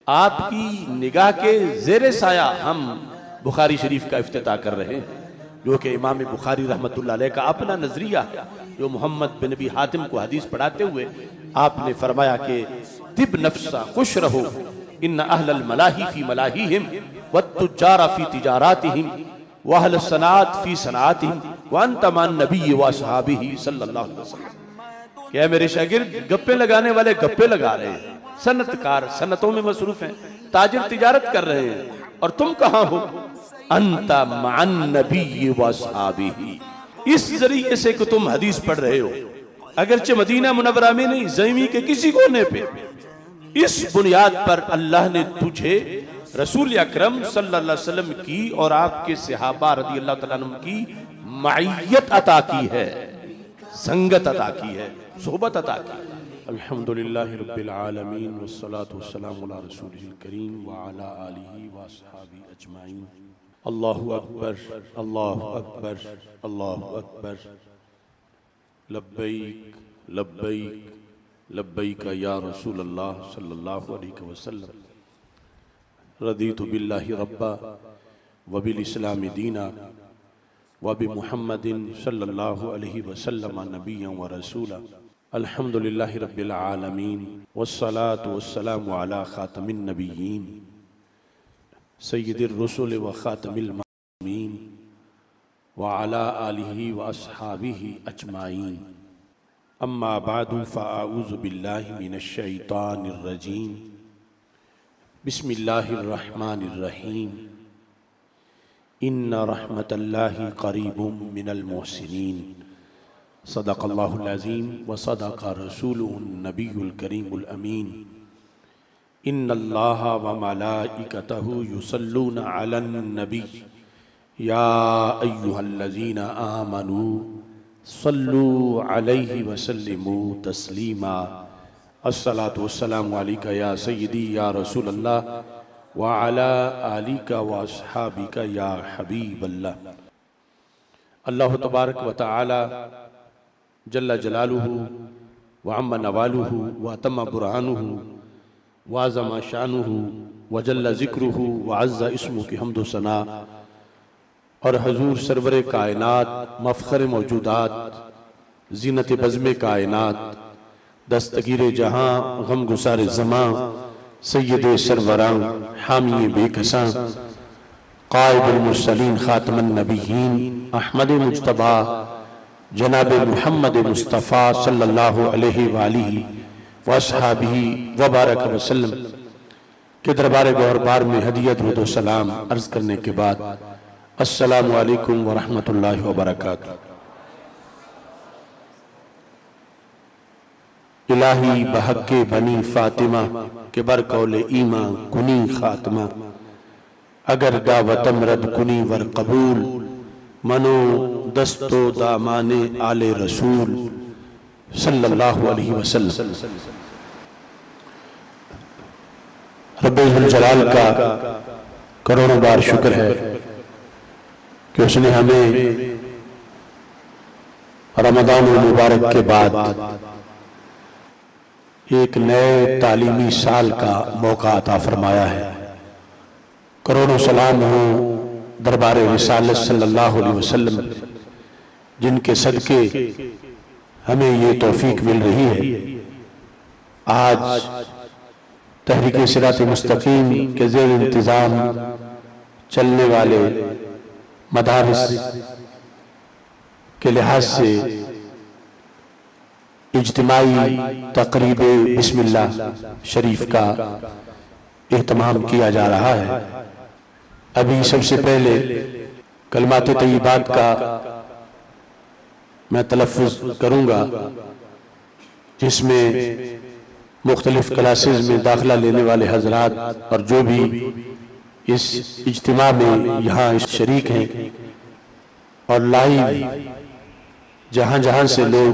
आपकी निगाह के ज़ेरे साया हम बुखारी शरीफ का इफ्तिताह कर रहे हैं, जो कि इमाम बुखारी रहमतुल्लाह अलैह का अपना नजरिया है, जो मोहम्मद बिन नबी हातिम को हदीस पढ़ाते हुए आपने फरमाया कि तिब नफ्सा खुश रहो, इन्न अहलल मलाही फी मलाहिहिम वत्तुज्जारा फी तिजारातिहिम व अहल सनात फी सनातिहिम व अंत मान नबी व सहाबिही सल्लल्लाहु अलैहि वसल्लम। क्या मेरे शागिर्द गप्पे लगाने वाले गप्पे लगा रहे हैं, सनतकार सनतों में मसरूफ हैं, ताजिर तिजारत कर रहे हैं, और तुम कहाँ हो? अंता मान नबी व सहाबिही। इस जरिए से कि तुम हदीस पढ़ रहे हो, अगरचे मदीना मुनव्वरा में नहीं, ज़मीन के किसी कोने पे, इस बुनियाद पर अल्लाह ने तुझे रसूल अकरम सल्लल्लाहु अलैहि वसल्लम की और आपके सहाबा रज़ियल्लाहु तआला अन्हुम की मइयत अता की है, संगत अता की है, सोहबत अता की है। अल्हम्दुलिल्लाहि रब्बिल आलमीन वस्सलातु वस्सलामु अला रसूलिल करीम व अला आलिहि व अस्हाबिही अजमाइन। अल्लाहु अकबर, अल्लाहु अकबर, अल्लाहु अकबर। लब्बैक लब्बैक लब्बैक या रसूल अल्लाह सल्लल्लाहु अलैहि वसल्लम। रदीतु बिल्लाहि रब्बा व बिल इस्लामी दीना व बि मुहम्मदिन सल्लल्लाहु अलैहि वसल्लम नबिय्यन व रसूला। अल्हम्दुलिल्लाहि रब्बिल आलमीन वस्सलातु वस्सलामु अला खातमिन नबिय्यीन सय्यिदिर रुसुल व खातमिल मासूमीन व अला आलिहि व अस्हाबिही अजमाइन। अम्मा बादु फ़अऊज़ु बिल्लाहि मिनश शैतानिर रजीम। बिस्मिल्लाहिर रहमानिर रहीम। इन्ना रहमतल्लाहि क़रीबुम मिनल मुहसिनीन। सदक़ल्लाहुल अज़ीम व सदक़ रसूलुहुन नबियुल करीमुल अमीन। इन्नल्लाहा व मलाइकतहु युसल्लूना अलन नबी या अय्युहल्लज़ीना आमनू सल्लू अलैहि व सल्लिमू तस्लीमा। अस्सलातु वस्सलामु अलैका या सय्यदी या रसूल अल्लाह व अला आलिका व अस्हाबिका या हबीबल्लाह। अल्लाह तबारक व तआला जल्ला जलालुहु व अम्मा नवालुहु व अतम्मा बुरहानुहु व अज़्ज़मा शानुहु व जल्ला ज़िक्रुहु व अज़्ज़ा इस्मुहु की हम्द व सना, और हजूर सरवरे कायनात मफ़ख़र मौजूदात ज़ीनत बज़्म कायनात दस्तगीर जहाँ गम गुसार ज़मां सय्यद सरवरां हामी बेकसां क़ाइदुल मुरसलीन ख़ातमुन नबिय्यीन अहमद मुज्तबा जनाब मुहम्मद मुस्तफ़ा सल्लल्लाहु अलैहि वालिहि व अस्हाबिही व बारक वसल्लम के दरबार गौरबार में हदियत दुरूद व सलाम अर्ज़ करने के बाद अस्सलामु अलैकुम व रहमतुल्लाहि व बरकातुहू। इलाही बहक़्क़े बनी फ़ातिमा के बरकौले ईमा कुनी ख़ात्मा। अगर दावतम रद कुनी वर कबूल मनो दस्तो दामाने आले रसूल सल्लल्लाहु अलैहि वसल्लम। रब्बुल जलाल का करोड़ों बार शुक्र है कि उसने हमें रमज़ान मुबारक के बाद एक नए तालीमी साल का मौका अता फरमाया है। करोड़ों सलाम हो दरबार रिसालत सल्लल्लाहु अलैहि वसल्लम, जिनके सदके हमें ये तौफीक मिल रही है आज तहरीक सिरात मुस्तकीम के ज़ेर इंतज़ाम चलने वाले मदारिस के लिहाज से इज्तिमाई तक़रीब बिस्मिल्लाह शरीफ का एहतमाम किया जा रहा है। अभी सबसे पहले कलमात तय्यबात का मैं तलफ़्फ़ुज़ करूँगा, जिसमें मुख्तलिफ़ क्लासेस में दाखिला लेने वाले हज़रात और जो भी इस इज्तिमा में यहाँ शरीक हैं और लाइव जहाँ जहाँ से लोग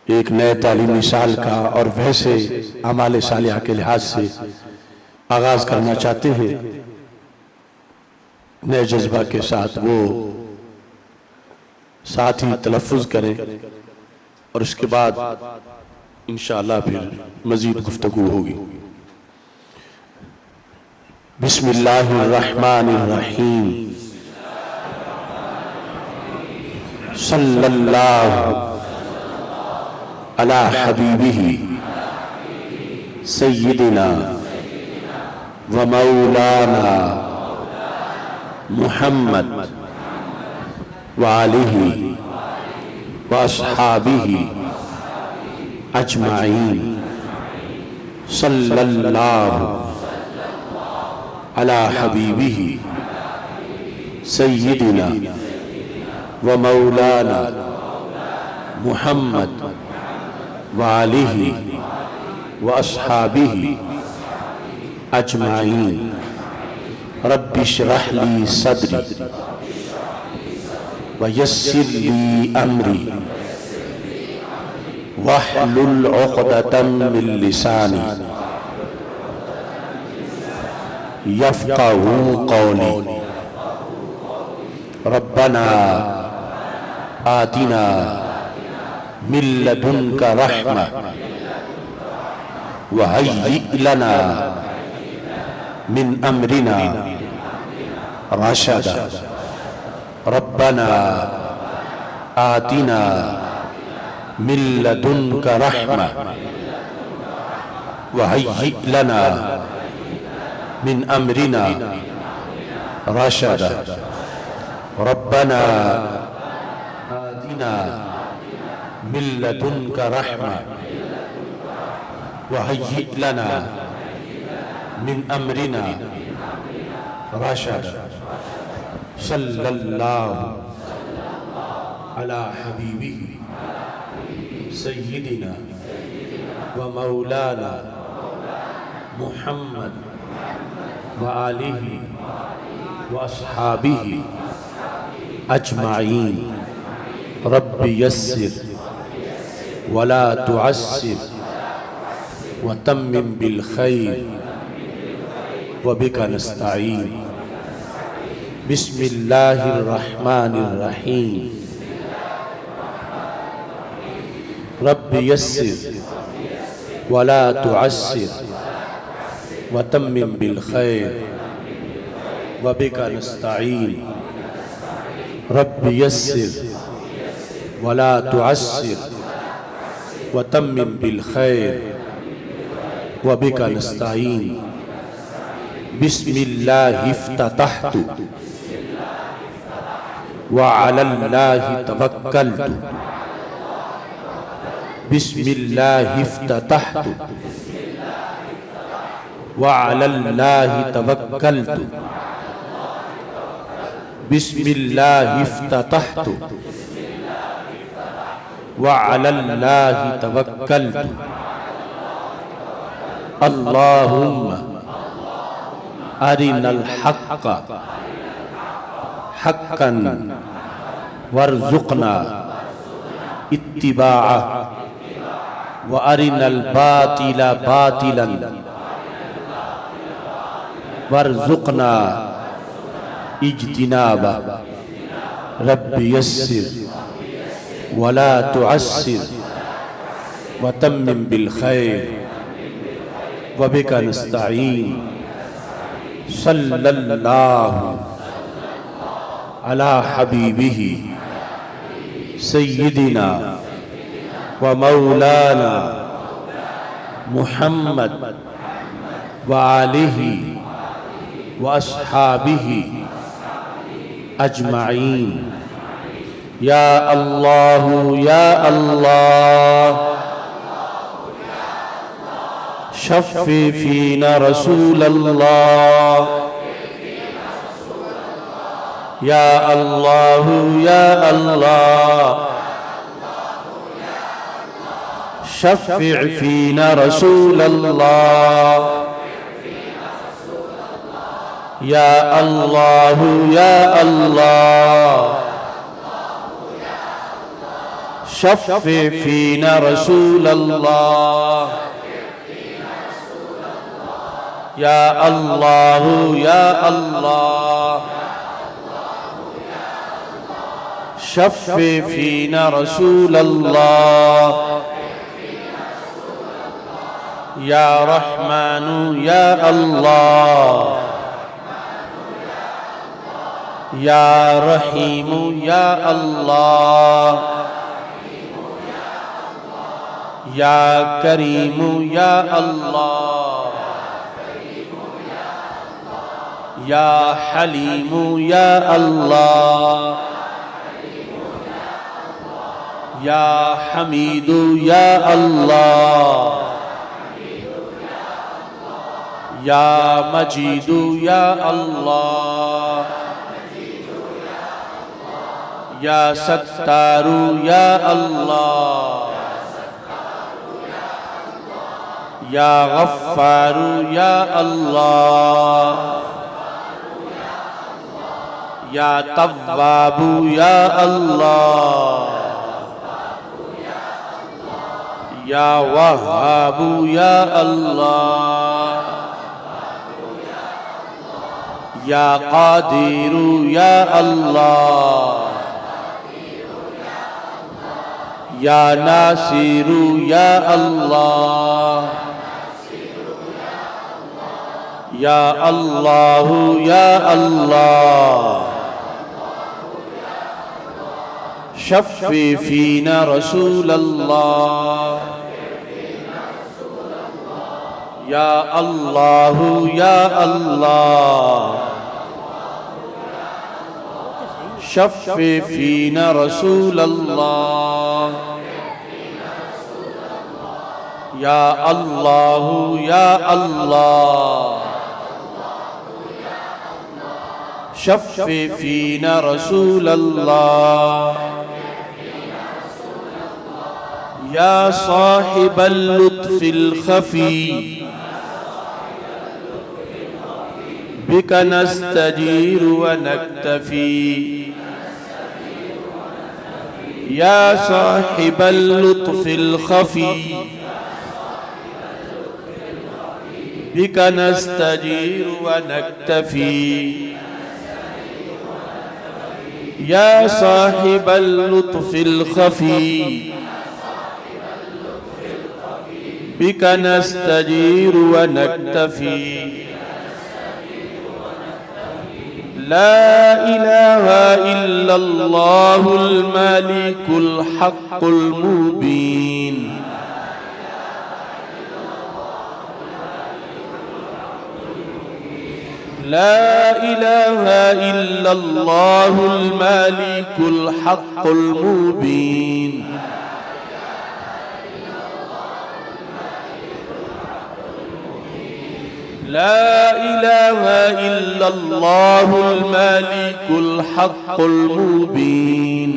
एक नए तालीमी साल का और वैसे अमाल सालिहा के लिहाज से आगाज करना चाहते हैं, नए जज्बा के साथ वो साथ ही तलफ़्फ़ुज़ करें और उसके बाद इंशाअल्लाह फिर मज़ीद गुफ्तगू होगी। बिस्मिल्लाहिर्रहमानिर्रहीम। सल्लल्लाहु अला हबीबिही सय्यिदिना व मौलाना मुहम्मद व आलिही व अस्हाबिही अजमाइन। सल्लल्लाहु अला हबीबिही सय्यिदिना व मौलाना मुहम्मद व आलिही व अस्हाबिही अजमाइन। रब्बि इश्रह ली सदरी व यस्सिर ली अमरी वहलुल उक़दतम मिन लिसानी यफ़क़हू क़ौली। रब्बना आतिना मिन लदुनका रहमा व हय्यि लना मिन अमरिना रशदा। रब्बना आतिना मिन लदुनका रहमा व हय्यि लना मिन अमरिना रशदा। रब्बना आतिना मिन लदुनका रहमा व हय्यि लना मिन अमरिना रशदा। सल्लल्लाहु अला हबीबिही सय्यिदिना व मौलाना मुहम्मद व आलिही व अस्हाबिही अजमाइन। रब्बि यस्सिर वला तुअस्सिर व तम्मिम बिल खैर व बिका नस्तईन। बिस्मिल्लाहिर्रहमानिर्रहीम। रब्बि यस्सिर वला तुअस्सिर व तम्मिम बिल खैर व बिका नस्तईन। रब्बि यस्सिर वला तुअस्सिर व तम्मिम बिल खैर व बिका नस्तईन। बिस्मिल्लाहि इफ्ततहतु व अलल्लाहि तवक्कलतु। बिस्मिल्लाहि इफ्ततहतु व अलल्लाहि तवक्कलतु। बिस्मिल्लाहि इफ्ततहतु व अलल्लाहि तवक्कलतु। अल्लाहुम्मा अरिनल हक्का हक्कन वर्ज़ुक़ना इत्तिबाअह व अरिनल बातिला बातिलन वर्ज़ुक़ना इज्तिनाबा। रब्बि यस्सिर वला तुअस्सिर व तम्मिम बिल खैर व बिका नस्तईन। सल्लल्लाहु अला हबीबिही सय्यिदिना व मौलाना मुहम्मद व आलिही व अस्हाबिही अजमाइन। या अल्लाह या अल्लाह शफ़्फ़ी फ़ीना रसूलल्लाह। या अल्लाह या अल्लाह शफ़्फ़ी फ़ीना रसूलल्लाह। या अल्लाह या अल्लाह शफ़्फ़ी फ़ीना रसूलल्लाह। या अल्लाह या अल्लाह शफ़्फ़ी फ़ीना रसूलल्लाह। या रहमानु या अल्लाह या रहीम या अल्लाह, या करीम या अल्लाह, या हलीम या अल्लाह, या हमीदु या अल्लाह, या मजीदु या अल्लाह, या सत्तारु या अल्लाह, या गफ्फारु या अल्लाह, या तव्वाबु या अल्लाह, या वहाबु या अल्लाह, या कादिरु या अल्लाह, या नासिरु या अल्लाह, या अल्लाहु या अल्लाह, शफ़्फ़ी फ़ीना रसूल अल्लाह, या अल्लाहु या अल्लाह, शफ़्फ़ी फ़ीना रसूल अल्लाह, या अल्लाहु या अल्लाह, शफ़्फ़ी फ़ीना रसूल अल्लाह, या साहिबल लुत्फ़िल ख़फ़ी, बिका नस्तजीरु व नक्तफ़ी, या साहिबल लुत्फ़िल ख़फ़ी, बिका नस्तजीरु व नक्तफ़ी, या साहिबल लुत्फ़िल ख़फ़ी, बिका नस्तजीरु व नक्तफ़ी, ला इलाहा इल्लल्लाहुल मालिकुल हक़्क़ुल मुबीन, ला इलाहा इल्लल्लाहुल मालिकुल हक़्क़ुल मुबीन, ला इलाहा इल्लल्लाहुल मालिकुल हक़्क़ुल मुबीन,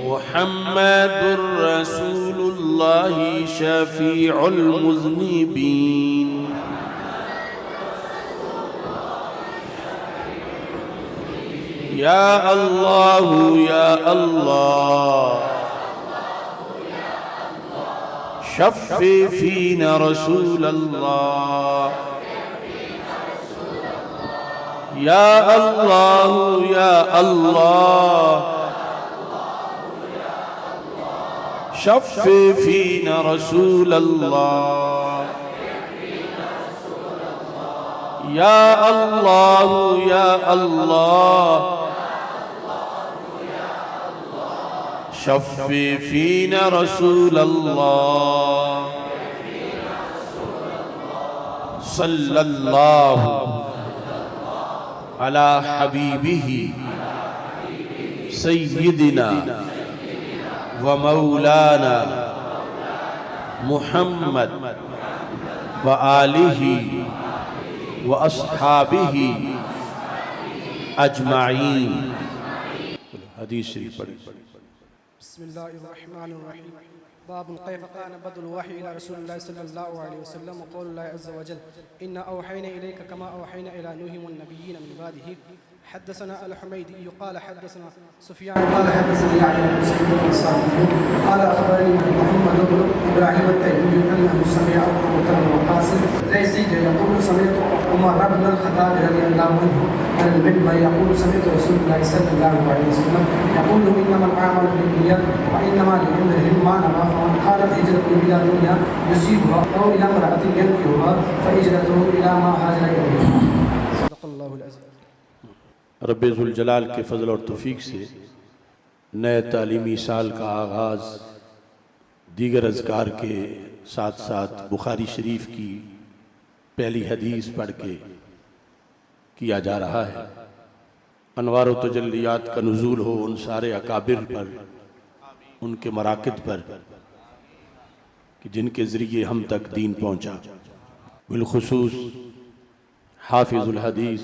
मुहम्मदुर रसूलुल्लाहि शफ़ीउल मुज़निबीन, या अल्लाहु या अल्लाह, शफ़्फ़ी फ़ीना रसूल अल्लाह, या अल्लाहु या अल्लाह, शफ़्फ़ी फ़ीना रसूल अल्लाह, या अल्लाहु या अल्लाह, शफ़्फ़ी फ़ीना रसूल अल्लाह, सल्लल्लाहु अला हबीबिही सय्यिदिना व मौलाना मुहम्मद व आलिही व अस्हाबिही अजमाईन। हदीस शरीफ पढ़ी। बिस्मिल्लाहिर्रहमानिर्रहीम। बाब कैफ़ कान बदुल वही इला रसूलिल्लाहि सल्लल्लाहु अलैहि वसल्लम व क़ौलुल्लाहि अज़्ज़ व जल इन्ना औहैना इलैका कमा औहैना इला नूहिन वन नबिय्यीन मिन बादिही। हद्दसना अल-हुमैदी क़ाल हद्दसना सुफ़यान क़ाल हद्दसनी याहया बिन सईद अल-अंसारी क़ाल अख़बरनी मुहम्मद बिन इब्राहीम अत-तैमी अन्नहु समिअ अबू बकर वक़ास लैसी यक़ूलु समिअतु उमर इब्न अल-ख़त्ताब रज़ियल्लाहु अन्हु अल मिंबर यक़ूलु समिअतु रसूलुल्लाहि सल्लल्लाहु अलैहि वसल्लम यक़ूलु इन्नमल अअमालु बिन्निय्यात व इन्नमा लिकुल्लि इम्रिइन मा नवा। कानत हिजरतुहु इला दुनिया युसीबुहा औ इला इम्रअतिन यनकिहुहा फहिजरतुहु इला मा हाजरा इलैहि। सदक़ल्लाहुल अज़ीम। रब्बे ज़ुल जलाल के फजल और तौफीक से नए तालीमी साल का आगाज़ दीगर अज़कार के साथ साथ बुखारी शरीफ की पहली हदीस पढ़ के किया जा रहा है। अनवार व तजल्लियात का नुज़ूल हो उन सारे अकाबिर पर, उनके मराकिद पर कि जिनके ज़रिए हम तक दीन पहुँचा। बिलखुसूस हाफिज़ुल हदीस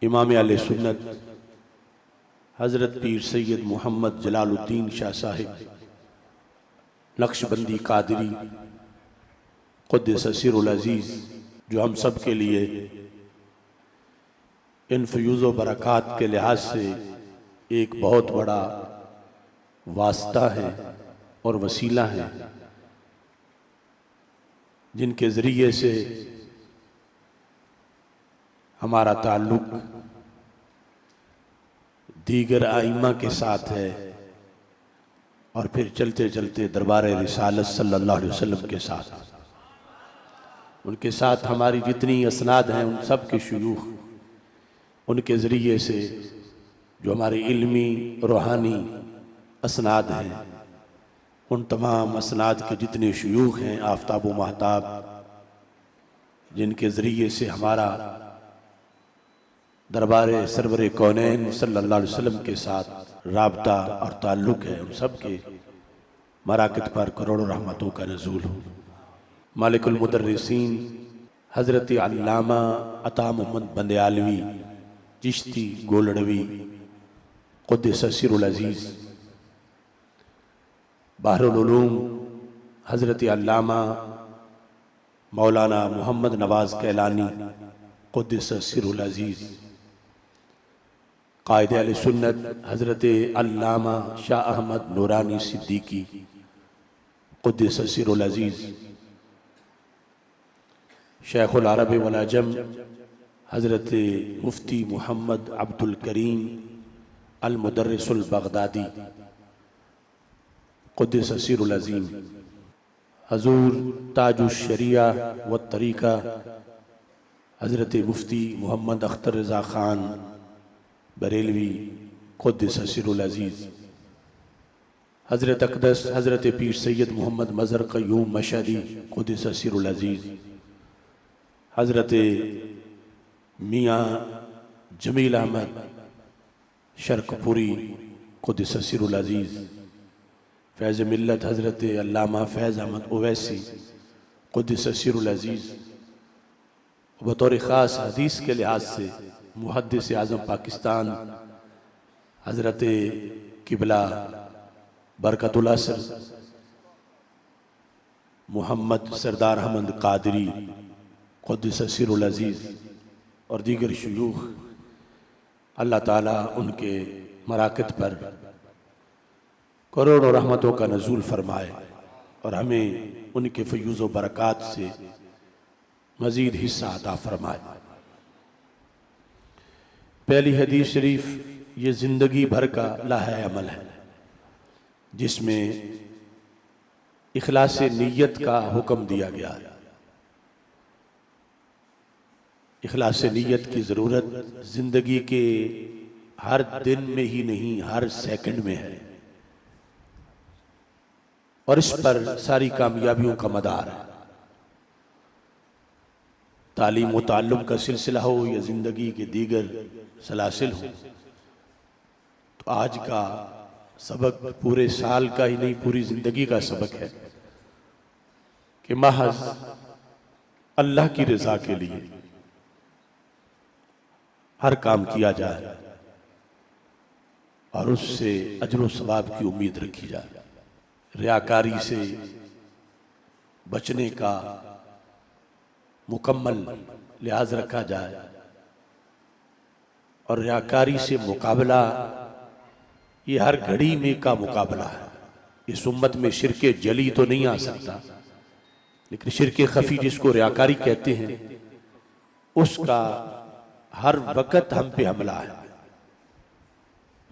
इमाम अहले सुन्नत हज़रत पीर सैयद मोहम्मद जलालुद्दीन शाह साहिब नक्शबंदी कादरी क़ुद्दस सिरुल अज़ीज़, जो हम सब के लिए इन फ़यूज़ व बरक़ात के लिहाज से एक बहुत बड़ा वास्ता है और वसीला है, जिनके ज़रिए से हमारा ताल्लुक़ दीगर आइम्मा के साथ है और फिर चलते चलते दरबार रिसालत सल्लल्लाहु अलैहि वसल्लम के साथ, उनके साथ हमारी जितनी असनाद हैं उन सब के शुयूख, उनके ज़रिए से जो हमारे इल्मी रूहानी असनाद हैं, उन तमाम असनाद के जितने शुयूख हैं आफ्ताब व महताब, जिनके ज़रिए से हमारा दरबार सरवर कौनैन सल्लल्लाहु अलैहि वसल्लम के साथ राबता और ताल्लुक़ है, उन सब के मराकिद पर करोड़ों रहमतों का नज़ूल हो। मालिकुल मुदर्रिसीन हज़रत अल्लामा अता मोहम्मद बंदयालवी चिश्ती गोलड़वी क़ुद्दस सिरुल अज़ीज़, बहरुल उलूम हज़रत अल्लामा मौलाना मोहम्मद नवाज़ कैलानी क़ुद्दस सिरुल अज़ीज़, कायदे अहले सुन्नत हज़रत अल्लामा शाह अहमद नूरानी सिद्दीकी क़ुद्दस सिरुल अज़ीज़, शेखुल अरब वल अजम हज़रत मुफ्ती मोहम्मद अब्दुल करीम अल मुदर्रिसुल बगदादी क़ुद्दस सिरुल अज़ीम, हज़ूर ताजुश शरिया व तरीक़ा हज़रत मुफ्ती मोहम्मद अख्तर रज़ा ख़ान बरेलवी क़ुद्दस सिरुल अज़ीज़, हज़रत अक़दस हज़रत पीर सैयद मोहम्मद मज़हर क़य्यूम मशहदी क़ुद्दस सिरुल अज़ीज़, हज़रत मियाँ जमील अहमद शर्कपुरी क़ुद्दस सिरुल अज़ीज़, फैज़ मिल्लत हज़रत अल्लामा फैज़ अहमद उवैसी क़ुद्दस सिरुल अज़ीज़, बतौर ख़ास हदीस के लिहाज से मुहद्दिस आज़म पाकिस्तान हज़रत किबला बरकतुल असर मोहम्मद सरदार अहमद कादरी क़ुद्दस सिरुल अज़ीज़ और दीगर शुयूख, अल्लाह ताला उनके मराकिद पर करोड़ों रहमतों का नज़ूल फरमाए और हमें उनके फ़यूज़ व बरक़ात से मज़ीद हिस्सा अता फरमाए। पहली हदीस शरीफ ये ज़िंदगी भर का लाहे अमल है, जिसमें इखलास नीयत का हुक्म दिया गया है। इखलास नीयत की ज़रूरत ज़िंदगी के हर दिन में ही नहीं, हर सेकंड में है और इस पर सारी कामयाबियों का मदार है। तालीम व ताल्लुम का सिलसिला हो या ज़िंदगी के दीगर सलासिल हो, तो आज का सबक पूरे साल का ही नहीं, पूरी ज़िंदगी का सबक है कि महज अल्लाह की रज़ा के लिए हर काम किया जाए और उससे अजर व सवाब की उम्मीद रखी जाए। रियाकारी से बचने का मुकम्मल लिहाज रखा जाए और रियाकारी से मुकाबला ये हर घड़ी में का मुकाबला है। इस उम्मत में शिरके जली तो नहीं आ सकता, लेकिन शिरके खफी जिसको रियाकारी कहते हैं उसका हर वक्त हम पे हमला है।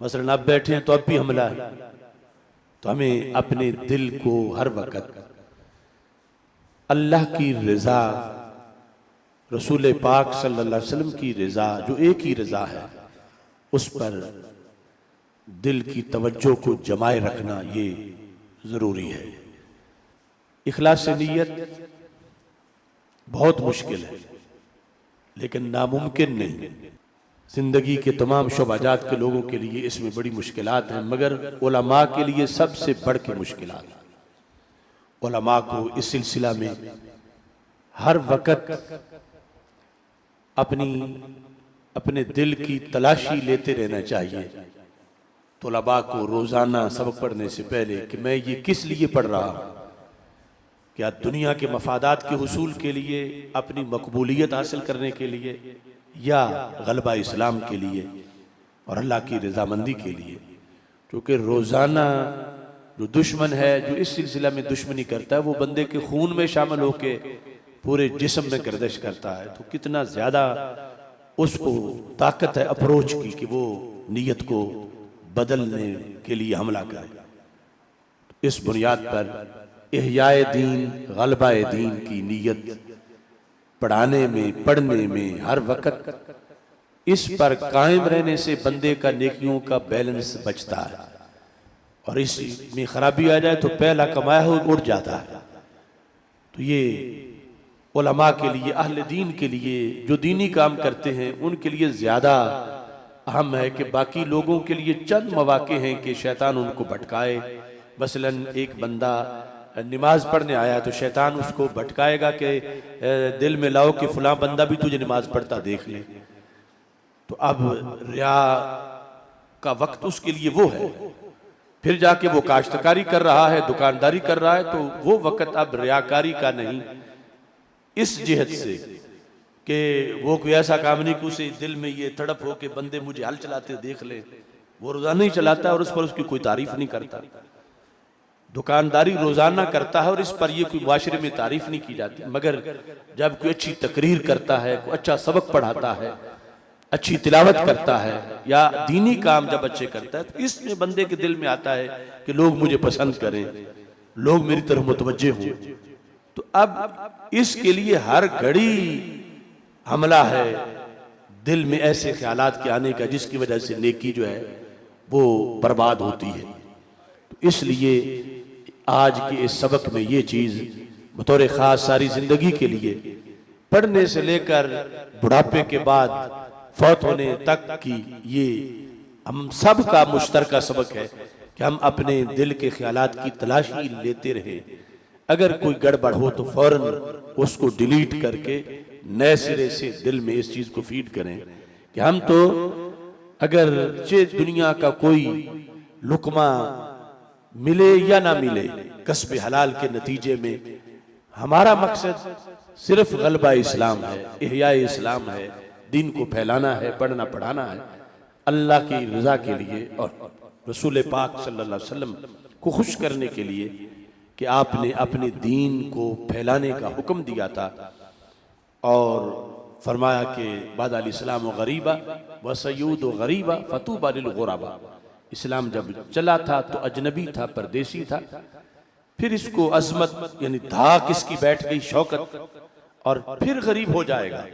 मसलन अब बैठे हैं तो अब भी हमला है, तो हमें अपने दिल को हर वक्त अल्लाह की रज़ा, रसूल पाक सल्लल्लाहु अलैहि वसल्लम की रज़ा, जो एक ही रज़ा है, उस पर दिल की तवज्जो को जमाए रखना ये ज़रूरी है। इखलास नीयत बहुत मुश्किल है, लेकिन नामुमकिन नहीं। जिंदगी के तमाम शोबाजात के लोगों के लिए इसमें बड़ी मुश्किलात हैं, मगर उलमा के लिए सबसे बढ़ के मुश्किलात हैं। उलमा को इस सिलसिला में हर वक्त अपने दिल की तलाशी लेते रहना चाहिए। तुलबा को रोज़ाना सबक पढ़ने से पहले कि मैं ये किस लिए पढ़ रहा हूँ, क्या दुनिया के मफादात के हुसूल के लिए, अपनी मकबूलियत हासिल करने के लिए, या गलबा इस्लाम के लिए और अल्लाह की रजामंदी के लिए। क्योंकि रोज़ाना जो दुश्मन है, जो इस सिलसिला में दुश्मनी करता है, वो बंदे के खून में शामिल होके पूरे जिस्म में गर्दिश करता है। तो कितना ज़्यादा उसको ताकत है अप्रोच की कि वो नीयत को बदलने के लिए हमला करे। इस बुनियाद पर इहयाए दीन, गलबाए दीन की नीयत पढ़ाने में, पढ़ने में हर वक्त इस पर कायम रहने से बंदे का नेकियों का बैलेंस बचता है, और इसमें खराबी आ जाए तो पहला कमाया हुआ उड़ जाता है। तो ये उलमा के लिए, अहले दीन के लिए, जो दीनी काम करते हैं, उनके लिए ज़्यादा अहम है कि बाकी लोगों के लिए चंद मौके हैं कि शैतान उनको भटकाए। मसलन एक बंदा नमाज पढ़ने आया तो शैतान उसको भटकाएगा कि दिल में लाओ कि फलां बंदा भी तुझे नमाज पढ़ता देख ले। तो अब रिया का वक्त उसके लिए वो है। फिर जाके वो काश्तकारी कर रहा है, दुकानदारी कर रहा है, तो वो वक्त अब रियाकारी का नहीं, इस जिहत से कि वो कोई ऐसा काम नहीं कि उसे दिल में ये तड़प हो कि बंदे मुझे हल चलाते देख ले। वो रोजाना ही चलाता है और उस पर उसकी कोई तारीफ नहीं करता। दुकानदारी रोजाना करता है और इस पर ये कोई मुआशरे में तारीफ नहीं की जाती, मगर जब कोई अच्छी तकरीर करता है, कोई अच्छा सबक पढ़ाता है, अच्छी तिलावत करता है, या दीनी काम जब अच्छे करता है, तो इसमें बंदे के दिल में आता है कि लोग मुझे पसंद करें, लोग मेरी तरफ मुतवज्जे हों। तो अब इसके लिए हर घड़ी हमला है दिल में ऐसे ख्यालात के आने का, जिसकी वजह से नेकी जो है वो बर्बाद होती है। तो इसलिए आज के इस सबक में ये चीज़ बतौर ख़ास सारी ज़िंदगी के लिए, पढ़ने से लेकर बुढ़ापे के बाद फौत होने तक की, ये हम सब का मुश्तरका सबक है कि हम अपने दिल के ख्यालात की तलाशी लेते रहें। अगर कोई गड़बड़ हो तो फौरन उसको डिलीट करके नए सिरे से दिल में इस चीज़ को फीड करें कि हम तो अगर दुनिया का कोई लुकमा मिले या ना मिले, कस्ब हलाल के नतीजे में हमारा मकसद सिर्फ गलबा इस्लाम है, इहयाए इस्लाम है, दीन को फैलाना है, पढ़ना पढ़ाना है, अल्लाह की रज़ा के लिए और रसूल पाक सल्लल्लाहु अलैहि वसल्लम को खुश करने के लिए कि आपने अपने दीन को फैलाने का हुक्म दिया था। और फरमाया कि बाद अल इस्लाम गरीबा व सयूद गरीबा फतूबा लिल गुरबा। इस्लाम जब चला था तो अजनबी था, परदेसी था, फिर इसको अजमत यानी धाक इसकी बैठ गई, शौकत, और फिर गरीब हो जाएगा,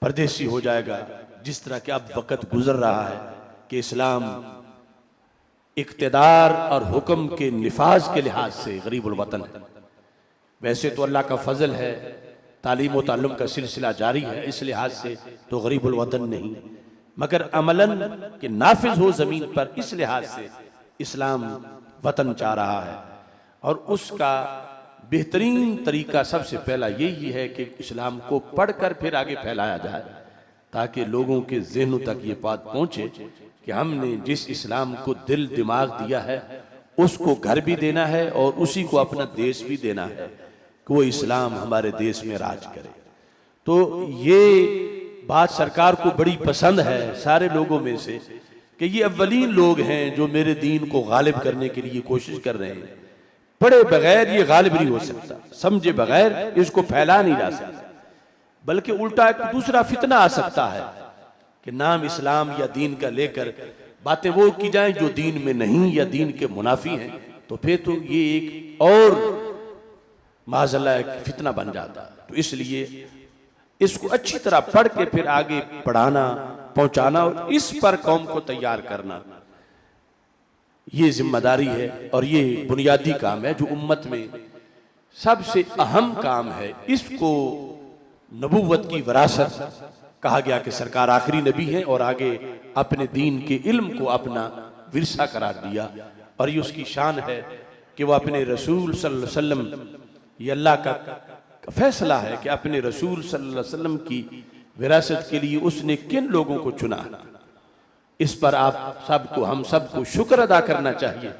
परदेसी हो जाएगा। जिस तरह के अब वक्त गुजर रहा है कि इस्लाम इक्तदार और हुक्म के निफाज के लिहाज से गरीबुल वतन है। वैसे तो अल्लाह का फजल है, तालीम व ताल्लुम का सिलसिला जारी है, इस लिहाज से तो गरीबुल वतन नहीं, मगर अमलन के नाफिज हो जमीन पर, इस लिहाज से इस्लाम वतन चाह रहा है। और उसका बेहतरीन तरीका सबसे पहला यही है कि इस्लाम को पढ़कर फिर आगे फैलाया जाए, ताकि लोगों के ज़हनों तक ये बात पहुँचे कि हमने जिस इस्लाम को दिल दिमाग दिया है उसको घर भी देना है और उसी को अपना देश भी देना है कि वो इस्लाम हमारे देश में राज करे। तो ये बात सरकार को बड़ी पसंद है सारे लोगों में से कि ये अव्वलीन लोग हैं जो मेरे दीन को गालिब करने के लिए कोशिश कर रहे हैं। पढ़े बगैर ये गालिब नहीं हो सकता, समझे बगैर इसको फैला नहीं जा सकता, बल्कि उल्टा एक दूसरा फितना आ सकता है कि नाम इस्लाम या दीन का लेकर बातें वो की जाएं जो दीन में नहीं या दीन के मुनाफी हैं, तो फिर तो ये एक और माज़अल्लाह एक फितना बन जाता। तो इसलिए इसको अच्छी तरह पढ़ के फिर आगे पढ़ाना, पहुंचाना और इस पर कौम को तैयार करना, ये जिम्मेदारी है और ये बुनियादी काम है जो उम्मत में सबसे अहम काम है। इसको नबूवत की विरासत कहा गया कि सरकार आखिरी नबी है और आगे अपने दीन के इल्म को अपना विरसा करार दिया, और ये उसकी शान है कि वह अपने रसूल सल्लल्लाहु अलैहि वसल्लम, ये अल्लाह का फैसला है कि अपने रसूल सल्लल्लाहु अलैहि वसल्लम की विरासत के लिए उसने किन लोगों को चुना। इस पर आप सबको, हम सबको शुक्र अदा करना चाहिए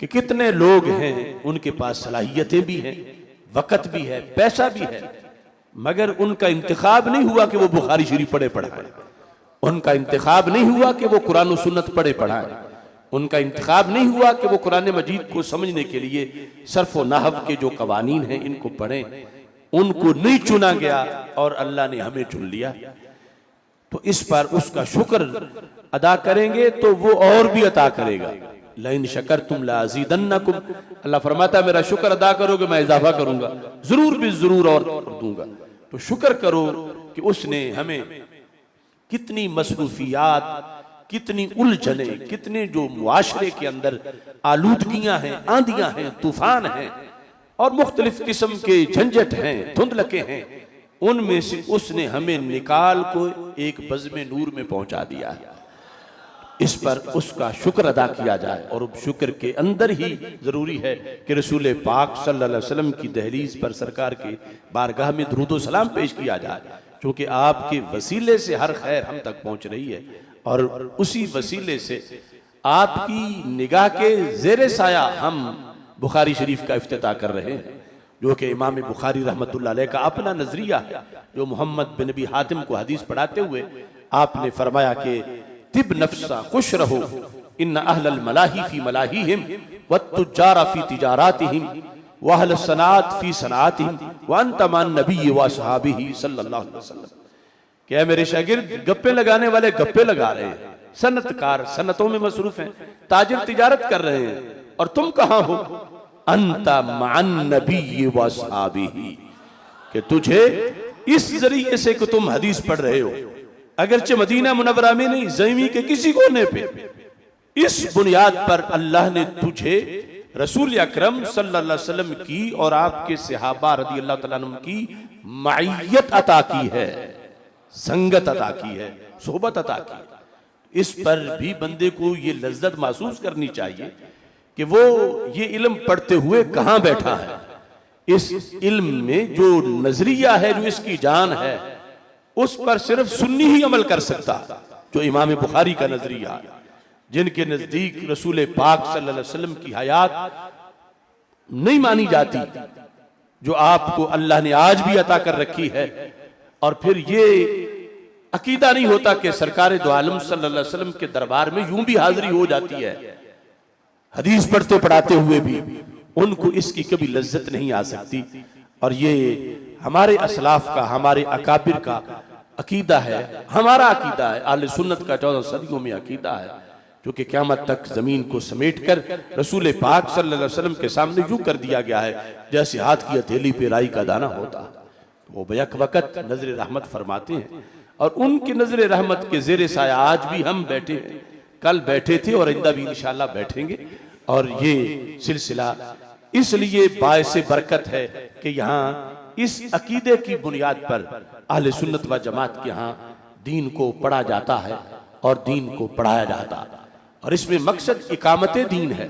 कि कितने लोग हैं, उनके पास सलाहियतें भी हैं, वक़्त भी है, पैसा भी है, मगर उनका इंतखाब नहीं हुआ कि वो बुखारी शरीफ पढ़े पढ़ाए, उनका इंतखाब नहीं हुआ कि वो कुरान और सुन्नत पढ़े पढ़ाए, उनका इंतखाब नहीं हुआ कि वो कुरान मजीद को समझने के लिए सर्फ व नहव के जो कवानीन हैं इनको पढ़ें। उनको नहीं चुना गया और अल्लाह ने हमें चुन लिया। तो इस पर उसका शुक्र अदा करेंगे तो वो और भी अता करेगा। लइन शकरतुम लाज़ीदन्नकुम, अल्लाह फरमाता है मेरा शुक्र अदा करोगे मैं इजाफा करूंगा, जरूर भी जरूर और दूंगा। तो शुक्र करो कि उसने हमें कितनी मसरूफियात, कितनी उलझने, कितने जो मुआशरे के अंदर आलूदगियां हैं, आंधियां हैं, तूफान हैं और मुख्तलिफ किस्म के झंझट हैं, धुंधलके हैं, उनमें से उसने हमें निकाल को एक बज़्म नूर में पहुंचा दिया है। इस पर उसका शुक्र अदा किया जाए और शुक्र के अंदर ही जरूरी है कि रसूल पाक सल्लल्लाहु अलैहि वसल्लम की दहलीज पर सरकार के बारगाह में दुरूद व सलाम पेश किया जाए, क्योंकि आपके वसीले से हर खैर हम तक पहुंच रही है और उसी वसीले से आपकी निगाह के ज़ेरे साया हम बुखारी शरीफ का इफ्तिताह कर रहे हैं, जो कि इमाम बुखारी रहमतुल्लाह अलैह का अपना नजरिया है, जो मोहम्मद बिन नबी हातिम को हदीस पढ़ाते हुए आपने फरमाया कि तिब नफ्सा खुश रहो, इन्ना अहलल मलाही फी मलाहिहिम वत्तुज्जारा फी तिजारातिहिम व अहलस सनात फी सनातिहिम व अंत मान नबी व असहाबिही सल्लल्लाहु अलैहि वसल्लम। क्या मेरे शागिर्द गप्पे लगाने वाले गप्पे लगा रहे हैं, सनतकार सनतों में मसरूफ हैं, ताजिर तिजारत कर रहे हैं, और तुम कहां हो? अंता मान नबी व असहाबिही, कि तुझे इस जरिए से कि तुम हदीस पढ़ रहे हो, अगरचे मदीना मुनव्वरा में नहीं, ज़मीन के किसी कोने पे, इस बुनियाद पर अल्लाह ने तुझे रसूल अकरम सल्लल्लाहु अलैहि वसल्लम की और आपके सहाबा रज़ी अल्लाह तआला अन्हुम की मईयत अता की है, संगत अता की है, सोहबत अता की। इस पर भी बंदे को ये लज्जत महसूस करनी चाहिए कि वो ये इल्म पढ़ते हुए कहाँ बैठा है। इस इल्म में जो नजरिया है, जो इसकी जान है, उस पर सिर्फ सुन्नी ही अमल कर सकता, जो इमाम बुखारी का नजरिया है, जिनके नजदीक रसूल पाक सल्लल्लाहु अलैहि वसल्लम की हयात नहीं मानी जाती, जो आपको अल्लाह ने आज भी अता कर रखी है, और फिर ये अकीदा नहीं होता कि सरकार दो आलम सल्लल्लाहु अलैहि वसल्लम के दरबार में यूं भी हाजिरी हो जाती है, हदीस पढ़ते पढ़ाते हुए भी उनको इसकी कभी लज्जत नहीं आ सकती। और ये हमारे असलाफ का, हमारे अकाबिर का अकीदा है, हमारा अकीदा है, अहले सुन्नत का 14 सदियों में अकीदा है, जो कि क़यामत तक जमीन को समेट कर रसूल पाक सल्लल्लाहु अलैहि वसल्लम के सामने यूं कर दिया गया है जैसे हाथ की हथेली पे राई का दाना होता। वो बैक वक़्त नजर रहमत फरमाते हैं, और उनकी नजर रहमत के ज़ेरे साया आज भी हम बैठे हैं, कल बैठे थे और आइंदा भी इंशाअल्लाह बैठेंगे। और ये सिलसिला इसलिए बायसे बरकत है कि यहाँ इस अकीदे की बुनियाद पर अहले सुन्नत व जमात के यहाँ दीन को पढ़ा जाता है और दीन को पढ़ाया जाता है, और इसमें मकसद इकामत दीन है,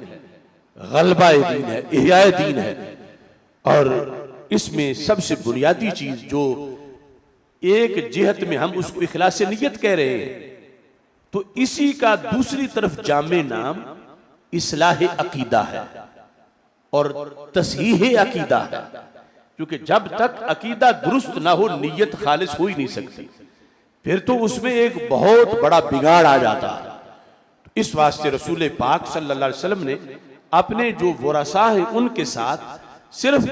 गलबा दीन है, इह्याए दीन है। और इसमें सबसे बुनियादी चीज जो एक जिहत में हम उसको इखलास नियत कह रहे हैं, तो इसी का दूसरी तरफ जामे नाम इस्लाह अकीदा है और तस्हीह अकीदा है, क्योंकि जब तक अकीदा दुरुस्त ना हो नीयत खालिस हो ही नहीं सकती, फिर तो उसमें एक बहुत बड़ा बिगाड़ आ जाता है। इस वास्ते रसूल पाक सल्लल्लाहु अलैहि वसल्लम ने अपने जो वरासा है उनके साथ सिर्फ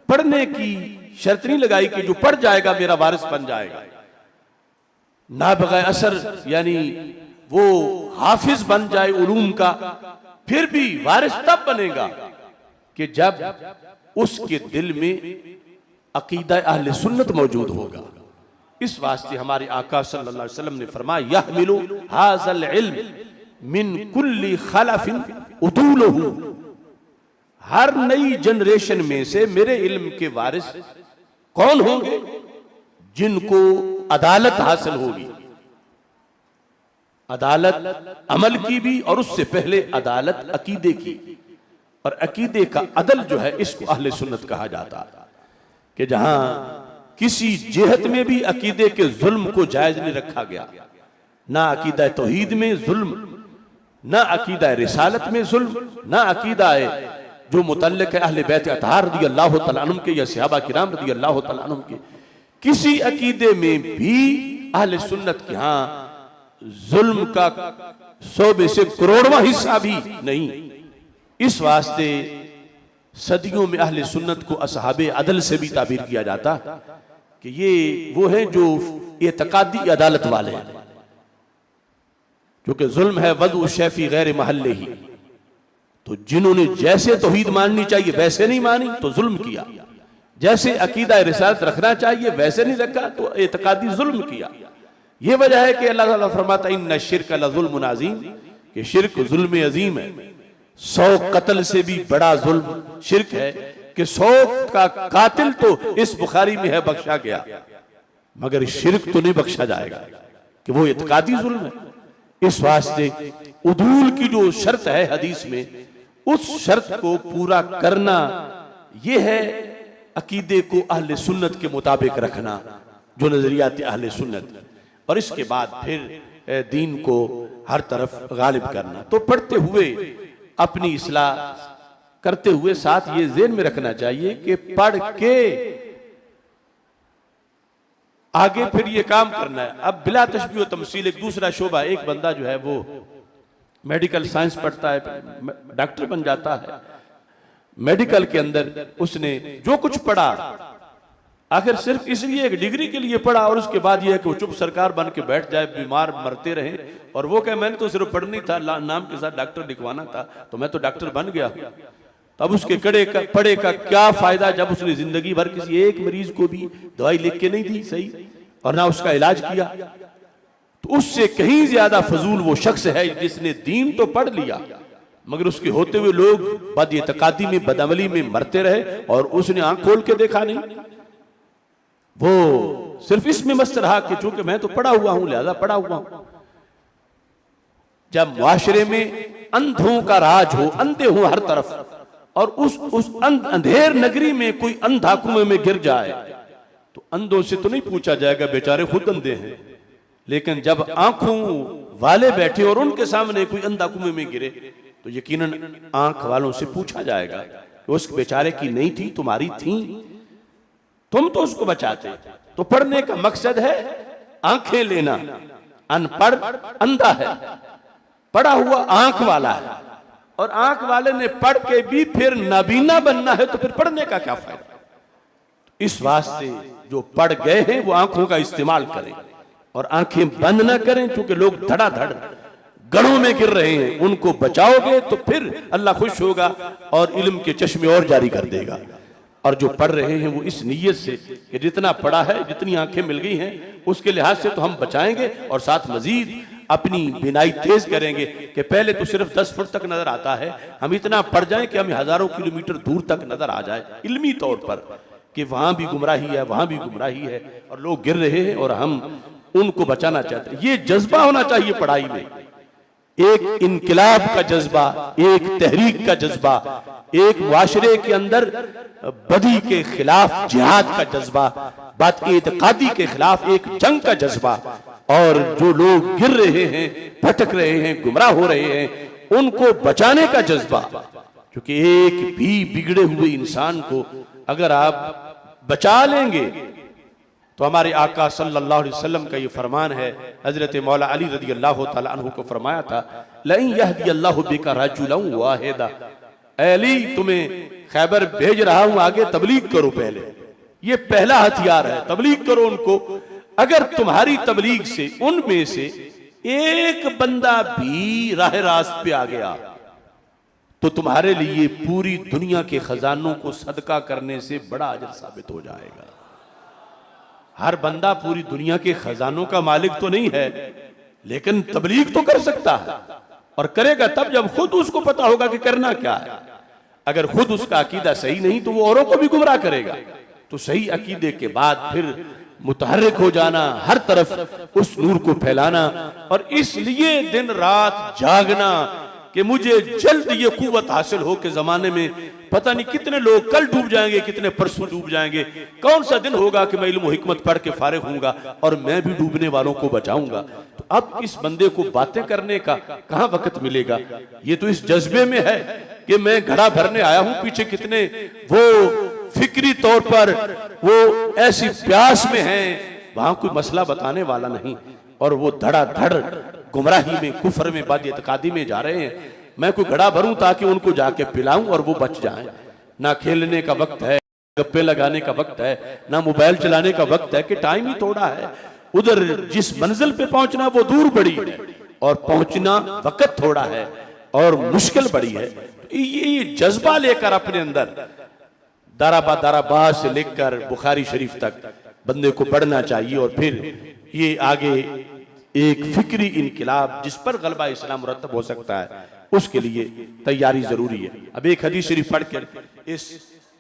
पढ़ने की शर्त नहीं लगाई कि जो पढ़ जाएगा मेरा वारिस बन जाएगा, ना बगैर असर यानी वो हाफिज बन जाए उलूम का, फिर भी वारिस तब बनेगा कि जब उसके दिल में अकीदा अहले सुन्नत मौजूद होगा। इस वास्ते हमारे आका सल्लल्लाहु अलैहि वसल्लम ने फरमाया, यहमिलु हाज़ल इल्म मिन कुल्ली खलफिन उदूलहु, हर नई जनरेशन में से मेरे इल्म के वारिस कौन होंगे? जिनको अदालत हासिल होगी, अदालत अमल की भी और उससे पहले अदालत अकीदे की। और अकीदे का अदल जो है इसको अहले सुन्नत कहा जाता है, कि जहां किसी जेहत में भी अकीदे के जुल्म को जायज नहीं रखा गया, ना अकीदा तौहीद में जुल्म, ना अकीदा रिसालत में जुल्म, ना अकीदा जो मुतल्लिक है अहले बैत अतहार रदियल्लाहु तआला अन्हुम के या सहाबा किराम रदियल्लाहु तआला अन्हुम के, किसी अकीदे में भी अहले सुन्नत के यहां जुल्म का 100 में से करोड़वां हिस्सा भी नहीं। इस वास्ते सदियों में अहले सुन्नत को असहाबे अदल से भी ताबीर किया जाता कि ये वो हैं जो एतकादी अदालत वाले हैं, क्योंकि जुल्म है वदउ शैफी गैर महल्ले ही। तो जिन्होंने जैसे तौहीद माननी चाहिए वैसे नहीं मानी तो जुल्म किया, जैसे अकीदा रिसालत रखना चाहिए वैसे नहीं रखा तो एतकादी जुल्म किया। ये वजह है कि अल्लाह ताला फरमाता इन्ना शिर्क लज़ुल्मुन अज़ीम, कि शिर्क जुल्म अजीम है। 100 कत्ल से भी बड़ा जुल्म शिर्क है कि 100 का कातिल तो इस बुखारी में है बख्शा गया, मगर शिर्क तो नहीं बख्शा जाएगा कि वो इत्कादी जुल्म है। इस वास्ते उदूल की जो शर्त है हदीस में, उस शर्त को पूरा करना ये है अकीदे को अहले सुन्नत के मुताबिक रखना, जो नजरियात अहले सुन्नत, और इसके बाद फिर दीन को हर तरफ गालिब करना। तो पढ़ते हुए अपनी इस्लाह करते हुए साथ ये ज़हन में रखना चाहिए कि पढ़ के आगे फिर ये काम करना है। अब बिला तशबीह व तमसील एक दूसरा शोबा, एक बंदा जो है वो मेडिकल साइंस पढ़ता है, डॉक्टर बन जाता है, मेडिकल के अंदर उसने जो कुछ पढ़ा आखिर सिर्फ इसलिए एक डिग्री के लिए पढ़ा, और उसके बाद यह है कि वो चुप सरकार बन के बैठ जाए, बीमार मरते रहे, और वो कहे मैंने तो सिर्फ पढ़नी था, नाम के साथ डॉक्टर लिखवाना था, तो मैं तो डॉक्टर बन गया। तब उसके पढ़े का क्या फायदा जब उसने जिंदगी भर किसी एक मरीज को भी दवाई लिख के नहीं दी सही, और ना उसका इलाज किया। तो उससे कहीं ज्यादा फजूल वो शख्स है जिसने दीन तो पढ़ लिया मगर उसके होते हुए लोग बद-इत्कादी में, बदअमली में मरते रहे, और उसने आंख खोल के देखा नहीं। वो सिर्फ इसमें मस्त रहा कि चूंकि मैं तो पढ़ा हुआ हूं लिहाजा पढ़ा हुआ हूं। जब मुआशरे में अंधों का राज हो, अंधे हो हर तरफ, और उस अंधेर नगरी में कोई अंधा कुएं में गिर जाए तो अंधों से तो नहीं पूछा जाएगा, बेचारे खुद अंधे हैं। लेकिन जब आंखों वाले बैठे और उनके सामने कोई अंधा कुएं में गिरे तो यकीनन आंख वालों से पूछा जाएगा कि उस बेचारे की नहीं थी, तुम्हारी थी, तुम तो उसको बचाते। तो पढ़ने का मकसद है आंखें लेना। अनपढ़ अंधा है, पढ़ा हुआ आंख वाला है, और आंख वाले ने पढ़ के भी फिर नाबीना बनना है तो फिर पढ़ने का क्या फायदा। इस वास्ते जो पढ़ गए हैं वो आंखों का इस्तेमाल करें और आंखें बंद ना करें, क्योंकि लोग धड़ाधड़ गढ़ों में गिर रहे हैं। उनको बचाओगे तो फिर अल्लाह खुश होगा और इल्म के चश्मे और जारी कर देगा। और जो पढ़ रहे हैं वो इस नीयत से कि जितना पढ़ा है, जितनी आंखें मिल गई हैं, उसके लिहाज से तो हम बचाएंगे और साथ मजीद अपनी बिनाई तेज करेंगे कि पहले तो सिर्फ 10 फुट तक नजर आता है, हम इतना पढ़ जाएं कि हमें हजारों किलोमीटर दूर तक नजर आ जाए इल्मी तौर पर कि वहां भी गुमराही है, वहां भी गुमराही है और लोग गिर रहे हैं और हम उनको बचाना चाहते हैं। ये जज्बा होना चाहिए पढ़ाई में, एक इनकिलाब का जज्बा, एक तहरीक का जज्बा, एक मुआशरे के अंदर बदी के खिलाफ जिहाद का जज्बा, बद-इत्कादी के खिलाफ एक जंग का जज्बा, और जो लोग गिर रहे हैं, भटक रहे हैं, गुमराह हो रहे हैं, उनको बचाने का जज्बा। क्योंकि एक भी बिगड़े हुए इंसान को अगर आप बचा लेंगे तो हमारे आका सल्लल्लाहु अलैहि वसल्लम का ये फरमान है, हजरत मौला अली रदियल्लाहु ताला अन्हु को फरमाया था, लइन यहदियल्लाहु बिका रजुलन वाहिदा, अली तुम्हें खैबर भेज रहा हूं, आगे तबलीग करो। पहले ये पहला हथियार है, तबलीग करो उनको। अगर तुम्हारी तबलीग से उनमें से एक बंदा भी राह रास्त पे आ गया तो तुम्हारे लिए पूरी दुनिया के खजानों को सदका करने से बड़ा अजर साबित हो जाएगा। हर बंदा पूरी दुनिया के खजानों का मालिक तो नहीं है, लेकिन तबलीग तो कर सकता है, और करेगा तब जब खुद उसको पता होगा कि करना क्या है। अगर खुद उसका अकीदा सही नहीं तो वो औरों को भी गुमराह करेगा। तो सही अकीदे के बाद फिर मुतहर्रिक हो जाना, हर तरफ उस नूर को फैलाना, और इसलिए दिन रात जागना कि मुझे जल्द ये कुव्वत हासिल हो के जमाने में पता नहीं कितने लोग कल डूब जाएंगे, कितने परसों डूब जाएंगे। कौन सा दिन होगा कि मैं इल्म व हिकमत पढ़ के फारिग होऊंगा और मैं भी डूबने वालों को बचाऊंगा। तो अब इस बंदे को बातें करने का कहां वक्त मिलेगा? ये तो इस जज्बे में है कि मैं घड़ा भरने आया हूं, पीछे कितने वो फिक्री तौर पर वो ऐसी प्यास में हैं, वहां कोई मसला बताने वाला नहीं, और वो धड़ाधड़ गुमराही में, कुफर में, बाद-ए-इत्कादी में जा रहे हैं। मैं कोई घड़ा भरूं ताकि उनको जाके पिलाऊं और वो बच जाएं। ना खेलने का वक्त है, गप्पे लगाने का वक्त है, ना मोबाइल चलाने का वक्त है, कि टाइम ही थोड़ा है। उधर जिस मंजिल पे पहुंचना वो दूर बड़ी है, और पहुंचना वक्त थोड़ा है और मुश्किल बड़ी है। ये जज्बा लेकर अपने अंदर दाराबा से लेकर बुखारी शरीफ तक बंदे को बढ़ना चाहिए, और फिर ये आगे एक फिक्री इनकिलाब जिस पर गलबा इस्लाम मुरतब हो सकता है, उसके लिए तैयारी जरूरी है। अब एक हदीस शरीफ पढ़कर इस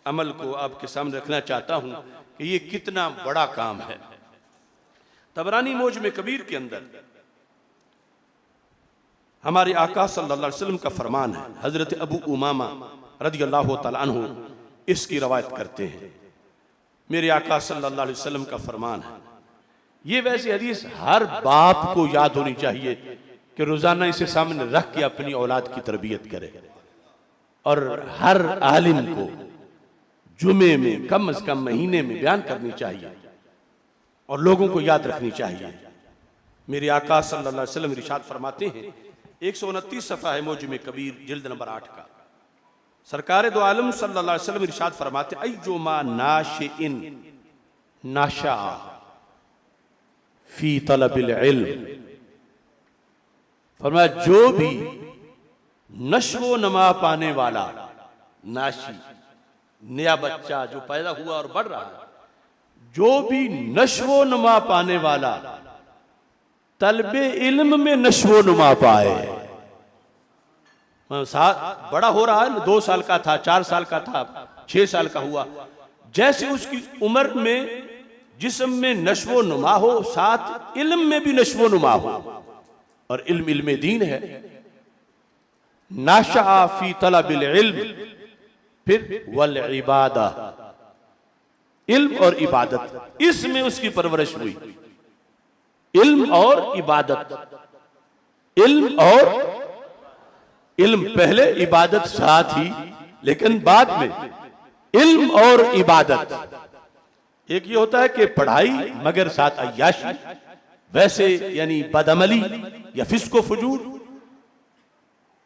अमल को आपके सामने रखना चाहता हूं कि ये कितना बड़ा काम है। तबरानी मोजम कबीर के अंदर हमारे आका सल्लल्लाहु अलैहि वसल्लम का फरमान है। हजरत अबू उमामा रदियल्लाहु तआला अन्हु इसकी रवायत करते हैं। मेरे आका सल्लल्लाहु अलैहि वसल्लम का फरमान है। ये वैसी हदीस हर बाप को याद होनी चाहिए कि रोजाना इसे सामने रख के अपनी औलाद की तरबियत करे, और हर आलिम को जुमे में कम से कम महीने में बयान करनी चाहिए और लोगों को याद रखनी चाहिए। मेरे आका सल्लल्लाहु अलैहि वसल्लम इरशाद फरमाते हैं, 129 सफ़ा है मौजम कबीर जिल्द नंबर 8 का। सरकार दो आलम सल्लल्लाहु अलैहि वसल्लम इरशाद फरमाते, अय्युमा नाशिइन नाशा फी तलबिल इल्म, फरमाया जो भी नशो नमा पाने वाला, नाशी नया बच्चा जो पैदा हुआ और बढ़ रहा है, जो भी नशो नमा पाने वाला तलबे इल्म में नशो नमा पाए, बड़ा हो रहा है, 2 साल का था, 4 साल का था, 6 साल का हुआ, जैसे उसकी उम्र में जिस्म में नशो नुमा हो, साथ इल्म में भी नशो नुमा हो, और इल्म इल्म दीन है। नाशा फी तलबिल इल्म, फिर वल इबादा, इल्म और इबादत, इसमें उसकी परवरिश हुई। इल्म और इबादत, इल्म और इल्म पहले, इबादत साथ ही, लेकिन बाद में इल्म और इबादत। एक ये होता है कि पढ़ाई मगर साथ अय्याशी, वैसे यानी बदअमली या फिस्को फजूर,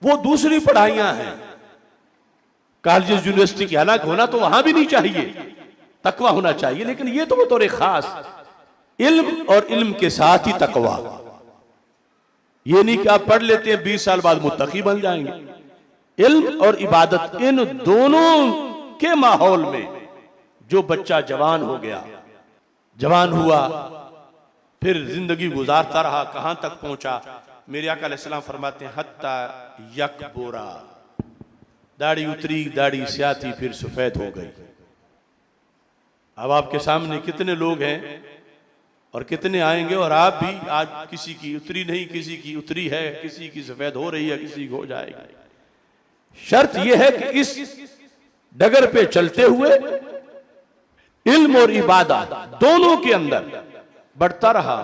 वो दूसरी पढ़ाइयां हैं। कॉलेज यूनिवर्सिटी की हालांकि होना तो वहां भी नहीं चाहिए, तकवा होना चाहिए, लेकिन ये तो बतौर खास इल्म और इल्म के साथ ही तकवा। ये नहीं कि आप पढ़ लेते हैं 20 साल बाद मुत्तकी बन जाएंगे। इल्म और इबादत, इन दोनों के माहौल में जो बच्चा जवान हो गया, जवान हुआ, फिर जिंदगी गुजारता रहा, कहां तक पहुंचा? मेरे आका अलैहिस्सलाम फरमाते हैं, हत्ता यकबुरा, दाढ़ी उतरी, दाढ़ी स्याह थी, फिर सफेद हो गई। अब आपके सामने कितने लोग हैं और कितने आएंगे, और आप भी आज किसी की उतरी नहीं, किसी की उतरी है, किसी की सफेद हो रही है, किसी की हो जाएगी। शर्त यह है कि इस डगर पे चलते हुए इल्म और इबादत दोनों के अंदर बढ़ता रहा,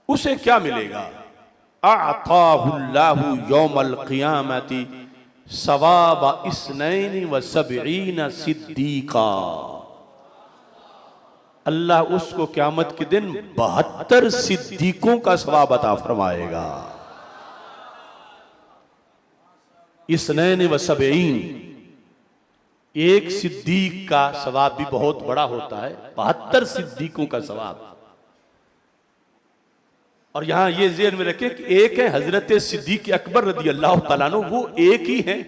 उसे क्या मिलेगा? आताहुल्लाहु यौमल क़ियामति सवाब इस्नैन व सबईन सिद्दीका, अल्लाह उसको क़यामत के दिन 72 सिद्दीकों का सवाब अता फरमाएगा। इस्नैन व सबईन, एक सिद्दीक का सवाब भी बहुत बड़ा होता है, 72 सिद्दीकों का सवाब। और यहां ये ज़हन में रखें कि एक है हजरत सिद्दीक अकबर रदी अल्लाह तआला अन्हु, वो एक ही है।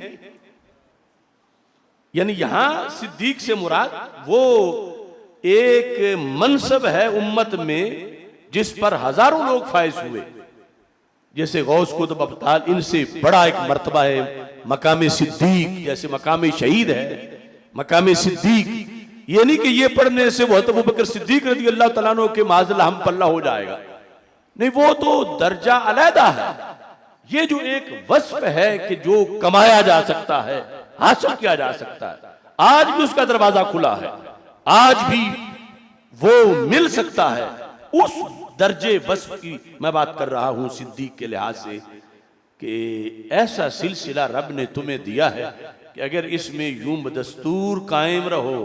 यानी यहां सिद्दीक से मुराद वो एक मनसब है उम्मत में जिस पर हजारों लोग फायज हुए, जैसे गौस कुतुब अब्ताल, इनसे बड़ा एक मर्तबा है मकाम सिद्दीक, जैसे मकाम शहीद है मकाम सिद्दीक। ये नहीं कि ये पढ़ने से वो अबू बकर सिद्दीक रज़ी अल्लाह तआला अन्हु के माज़ल्ला हम पल्ला हो जाएगा, नहीं, वो तो दर्जा अलहदा है। ये जो एक वस्फ है कि जो कमाया जा सकता है, हासिल किया जा सकता है, आज भी उसका दरवाजा खुला है, आज भी वो मिल सकता है। उस दर्जे वस्फ की मैं बात कर रहा हूं सिद्दीक के लिहाज से कि ऐसा सिलसिला रब ने तुम्हें दिया है कि अगर इसमें यूं बदस्तूर कायम रहो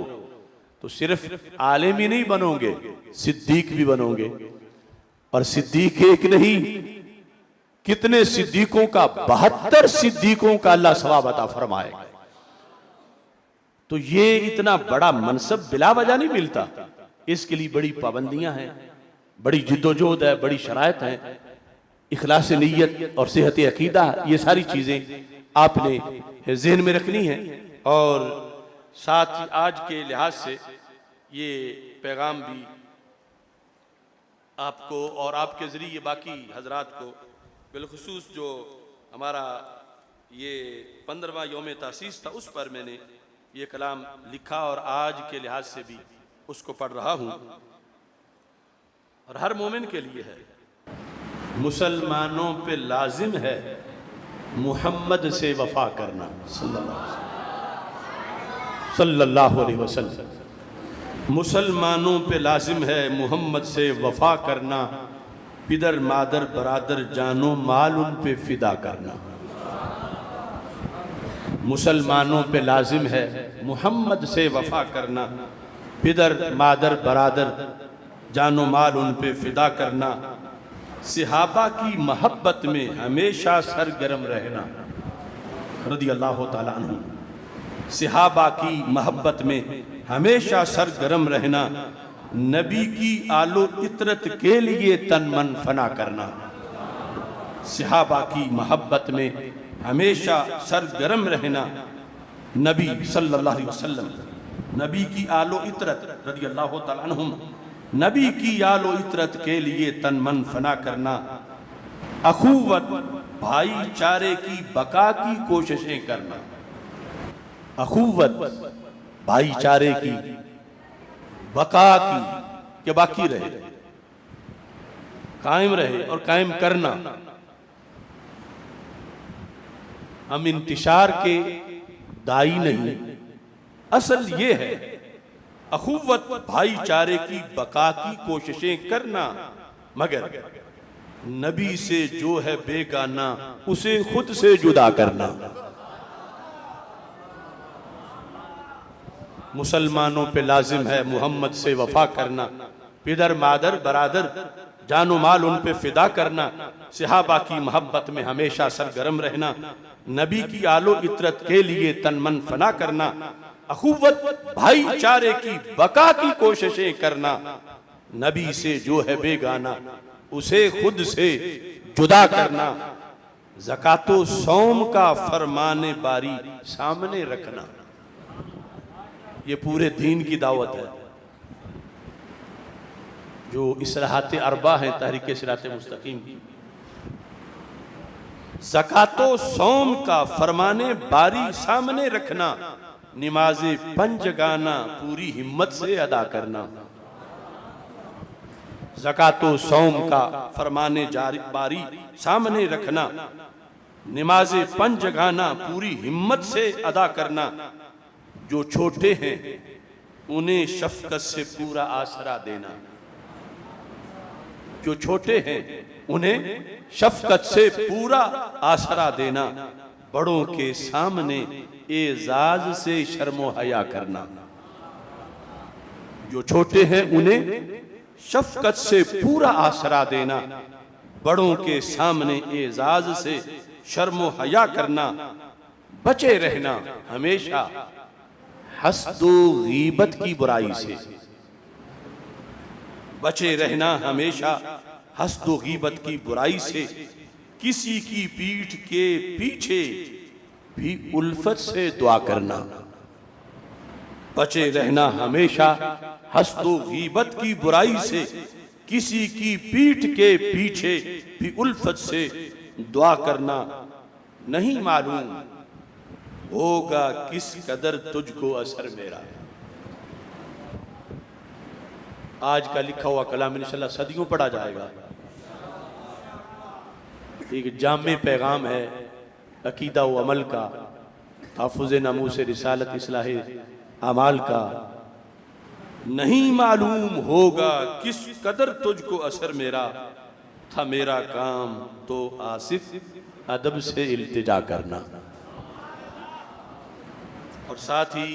तो सिर्फ आलिम ही नहीं बनोगे, सिद्दीक भी बनोगे। और सिद्दीक एक नहीं, कितने सिद्दीकों का, 72 सिद्दीकों का अल्लाह सवाब अता फरमाएगा। तो ये इतना बड़ा मनसब बिला वजह नहीं मिलता, इसके लिए बड़ी पाबंदियां हैं, बड़ी जिद्दोजहद है, बड़ी शराइत है, इखलास नीयत और सेहत अकीदा, ये सारी चीजें आपने ज़हन में रखनी है। और साथ ही आज के लिहाज से ये पैगाम भी आपको और आपके ज़रिए बाकी हजरात को, बिलखुसूस जो हमारा ये 15वां यौम तासीस था उस पर मैंने ये कलाम लिखा और आज के लिहाज से भी उसको पढ़ रहा हूँ। और हर मोमिन के लिए है, मुसलमानों पे लाजिम है मुहम्मद से वफा करना सल्लल्लाहु अलैहि वसल्लम। मुसलमानों पे लाजिम है मुहम्मद से वफा करना, पिदर मादर बरादर जानो माल उन पे फिदा करना। मुसलमानों पे लाजिम है मुहम्मद से वफा करना, पिदर मादर बरादर जानो माल उन पे फिदा करना। सिहाबा की मोहब्बत में हमेशा सरगर्म रहना रदी अल्लाह तआला अन्हु। सिहाबा की मोहब्बत में हमेशा सरगर्म रहना, नबी की आलो इतरत के लिए तन मन फना करना। सिहाबा की मोहब्बत में हमेशा सरगर्म रहना, नबी सल्लल्लाहु अलैहि वसल्लम, नबी की आलो इतरत रदी अल्लाह तआला अन्हुम, नबी की आलो इतरत के लिए तन मन फना करना। अखुवत भाईचारे की बका की कोशिशें करना, अखुवत भाईचारे की बका की, के बाकी रहे, कायम रहे और कायम करना। हम इंतिशार के दाई नहीं, असल ये है अखुवत भाईचारे की बका की कोशिशें करना, मगर नबी से जो है बेगाना उसे खुद से जुदा करना। मुसलमानों पे लाजिम है मुहम्मद से वफा करना, पिदर मादर बरादर जानो माल उन पे फिदा करना। सिहाबा की मोहब्बत में हमेशा सरगर्म रहना, नबी की आलो इतरत के लिए तन मन फना करना। अखुवत भाईचारे की बका की कोशिशें करना, नबी से जो है बेगाना उसे खुद से जुदा करना। ज़कातो सौम का फरमाने बारी सामने रखना, ये पूरे दीन की दावत है। जो इसराहत अरबा है तहरीक सिरात मुस्तकीम की, ज़कातो सौम का फरमाने बारी सामने रखना, नमाज़े पंजगाना पूरी हिम्मत से अदा करना। ज़कातो सौम का फरमाने बारी सामने रखना, नमाज़े पंजगाना पूरी हिम्मत से अदा करना। जो छोटे हैं उन्हें शफकत से पूरा आसरा देना, जो छोटे हैं उन्हें शफकत से पूरा आसरा देना। बड़ों के सामने एजाज से शर्मो हया करना, जो छोटे हैं उन्हें शफकत से पूरा आसरा देना। बड़ों के सामने एजाज से शर्मो हया करना। बचे रहना हमेशा हस्दो गीबत की बुराई से, बचे रहना हमेशा हस्द व गीबत की बुराई से, किसी की पीठ के पीछे भी उल्फत से दुआ करना। बचे रहना हमेशा हस्द व गीबत की बुराई से, किसी की पीठ के पीछे भी उल्फत से दुआ करना। नहीं मालूम होगा किस कदर तुझको असर मेरा। आज का लिखा हुआ कलाम इंशाअल्लाह सदियों पढ़ा जाएगा। एक जामे पैगाम है अकीदा व अमल का, ताफ़ुज़ नमूस रिसालत इस्लाह अमाल का। नहीं मालूम होगा किस कदर तुझको असर मेरा, था मेरा काम तो आसिफ अदब से इल्तिजा करना। और साथ ही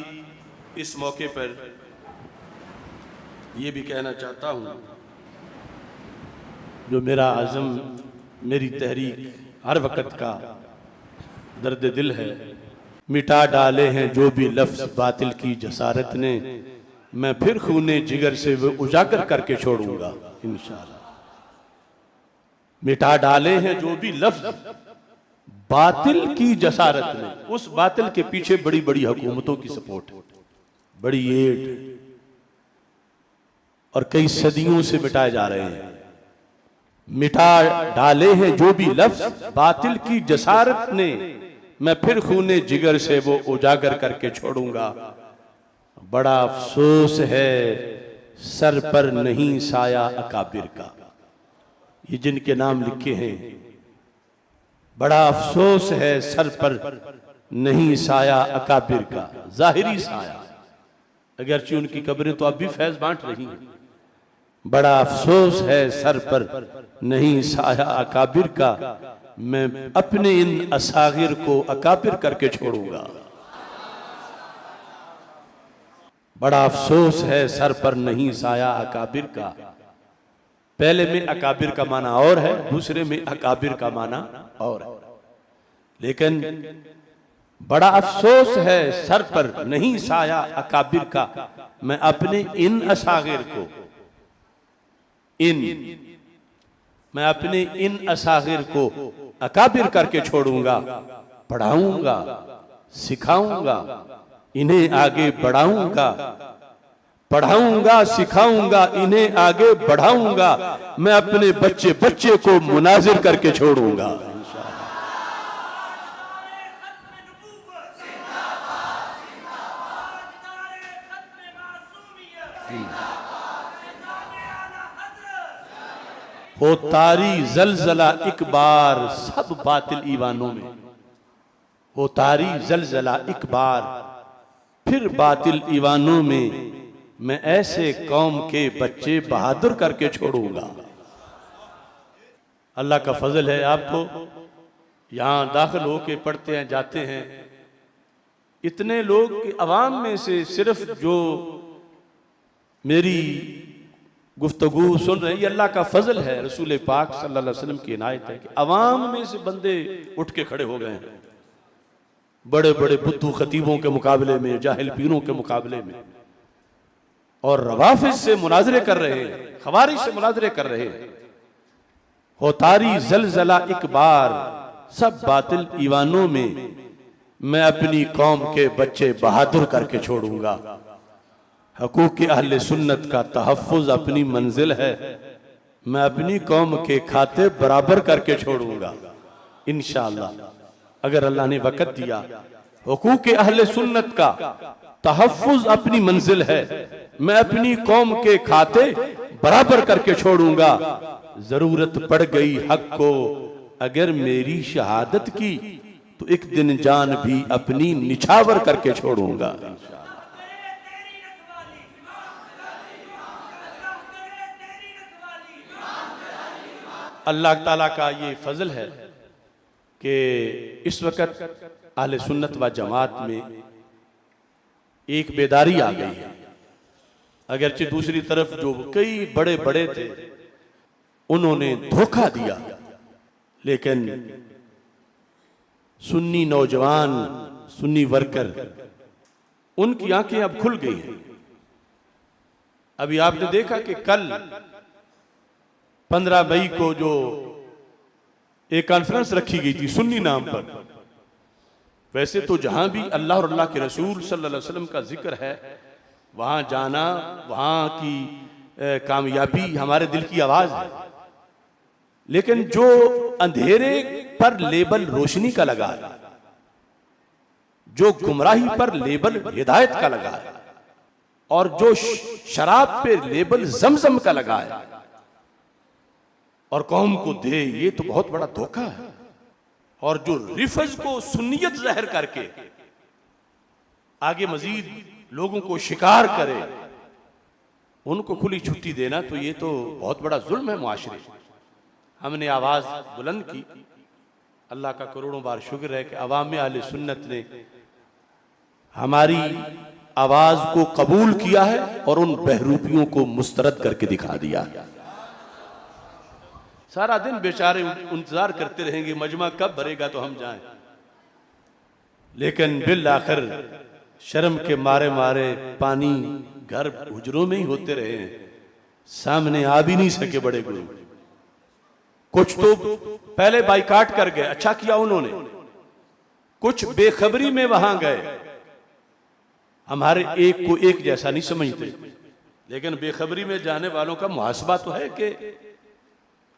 इस मौके पर यह भी कहना चाहता हूँ, जो मेरा आज़म, मेरी तहरीक हर वक़्त का दर्द दिल है, मिटा डाले हैं जो भी लफ्ज़ बातिल की जसारत ने, मैं फिर खूने जिगर से वो उजागर करके छोड़ूंगा इंशाअल्लाह। मिटा डाले हैं जो भी लफ्ज़ बातिल की जसारत ने, उस बातिल के पीछे बड़ी बड़ी हुकूमतों की सपोर्ट, बड़ी एड, और कई सदियों से मिटाए जा रहे हैं। मिटा डाले हैं जो भी लफ्ज़ बातिल की जसारत ने, मैं फिर खूने जिगर से वो उजागर करके छोड़ूंगा। बड़ा अफसोस है सर पर नहीं साया अकाबिर का। ये जिनके नाम लिखे हैं, बड़ा अफसोस है सर पर नहीं साया अकाबिर का। जाहिरी साया, अगरचे उनकी कब्रें तो अब भी फैज बांट रही हैं। बड़ा अफसोस है सर पर नहीं साया अकाबिर का, मैं अपने इन असागिर को अकाबिर करके छोड़ूंगा। बड़ा अफसोस है सर पर नहीं साया अकाबिर का। पहले में अकाबिर का माना और है, दूसरे में अकाबिर का माना और है। लेकिन बड़ा अफसोस है सर पर नहीं साया अकाबिर का, मैं अपने इन असागिर को, मैं अपने इन असागिर को अकाबिर करके छोड़ूंगा। पढ़ाऊंगा, सिखाऊंगा, इन्हें आगे बढ़ाऊंगा। पढ़ाऊंगा, सिखाऊंगा, इन्हें आगे बढ़ाऊंगा। मैं अपने बच्चे बच्चे को मुनाजिर करके छोड़ूंगा। हो तारी जलजला एक बार सब बातिल ईवानों में, हो तारी जलजला एक बार फिर बातिल ईवानों में, मैं ऐसे कौम के बच्चे बहादुर करके छोड़ूंगा। अल्लाह का फजल है, आपको यहां दाखिल होके पढ़ते हैं, जाते हैं, इतने लोग कि अवाम में से सिर्फ जो मेरी गुफ्तगू सुन रहे हैं, ये अल्लाह का फजल है, रसूल पाक सल्लल्लाहु अलैहि वसल्लम की इनायत है कि अवाम में से बंदे उठ के खड़े हो गए हैं। बड़े बड़े बुद्धू खतीबों के मुकाबले में, जाहिल पीरों के मुकाबले में, और रवाफिज से मुनाजरे कर रहे हैं, खवारिज से मुनाजरे कर रहे हैं। हो तारी जलजला एक बार सब बातिल ईवानों में, मैं अपनी कौम के बच्चे बहादुर करके छोड़ूंगा। हकूक़ अहले सुन्नत का तहफ़्फ़ुज़ अपनी मंजिल है, मैं अपनी कौम के खाते बराबर करके छोड़ूंगा इंशाअल्लाह, अगर अल्लाह ने वक़्त दिया। हकूक़ अहले सुन्नत का तहफ़्फ़ुज़ अपनी मंजिल है, मैं अपनी कौम के खाते बराबर करके छोड़ूंगा। जरूरत पड़ गई हक को अगर मेरी शहादत की, तो एक दिन जान भी अपनी निछावर करके छोड़ूंगा। अल्लाह ताला का ये फजल है कि इस वक्त अहले सुन्नत व जमात में एक बेदारी आ गई है। अगरचे दूसरी तरफ जो कई बड़े बड़े थे उन्होंने धोखा दिया, लेकिन सुन्नी नौजवान, सुन्नी वर्कर, उनकी आंखें अब खुल गई हैं। अभी आपने देखा कि कल 15 मई को जो एक कॉन्फ्रेंस रखी गई थी सुन्नी नाम पर, वैसे तो जहां भी अल्लाह और अल्लाह के रसूल सल्लल्लाहु अलैहि वसल्लम का जिक्र है वहां जाना, वहां की कामयाबी हमारे दिल की आवाज है। लेकिन जो अंधेरे पर लेबल रोशनी का लगा है, जो गुमराही पर लेबल हिदायत का लगा है, और जो शराब पे लेबल जमजम का लगा है और कौम को दे, ये तो बहुत बड़ा धोखा है। और जो रिफज को सुन्नियत जहर करके आगे मजीद लोगों को शिकार करे, उनको खुली छुट्टी देना, तो ये तो बहुत बड़ा जुल्म है मुआशरे। हमने आवाज बुलंद की, अल्लाह का करोड़ों बार शुक्र है कि अवाम अहले सुन्नत ने हमारी आवाज को कबूल किया है और उन बहरूपियों को मुस्तरद करके दिखा दिया। सारा दिन बेचारे इंतजार करते रहेंगे मजमा कब भरेगा तो हम जाएं, लेकिन बिल आखिर शर्म के मारे मारे पानी घर हुजरों में ही होते रहे हैं, सामने आ भी नहीं सके बड़े गुरु। कुछ तो पहले बाइकाट कर गए, अच्छा किया उन्होंने। कुछ बेखबरी में वहां गए, हमारे एक को एक जैसा नहीं समझते, लेकिन बेखबरी में जाने वालों का मुहासबा तो है कि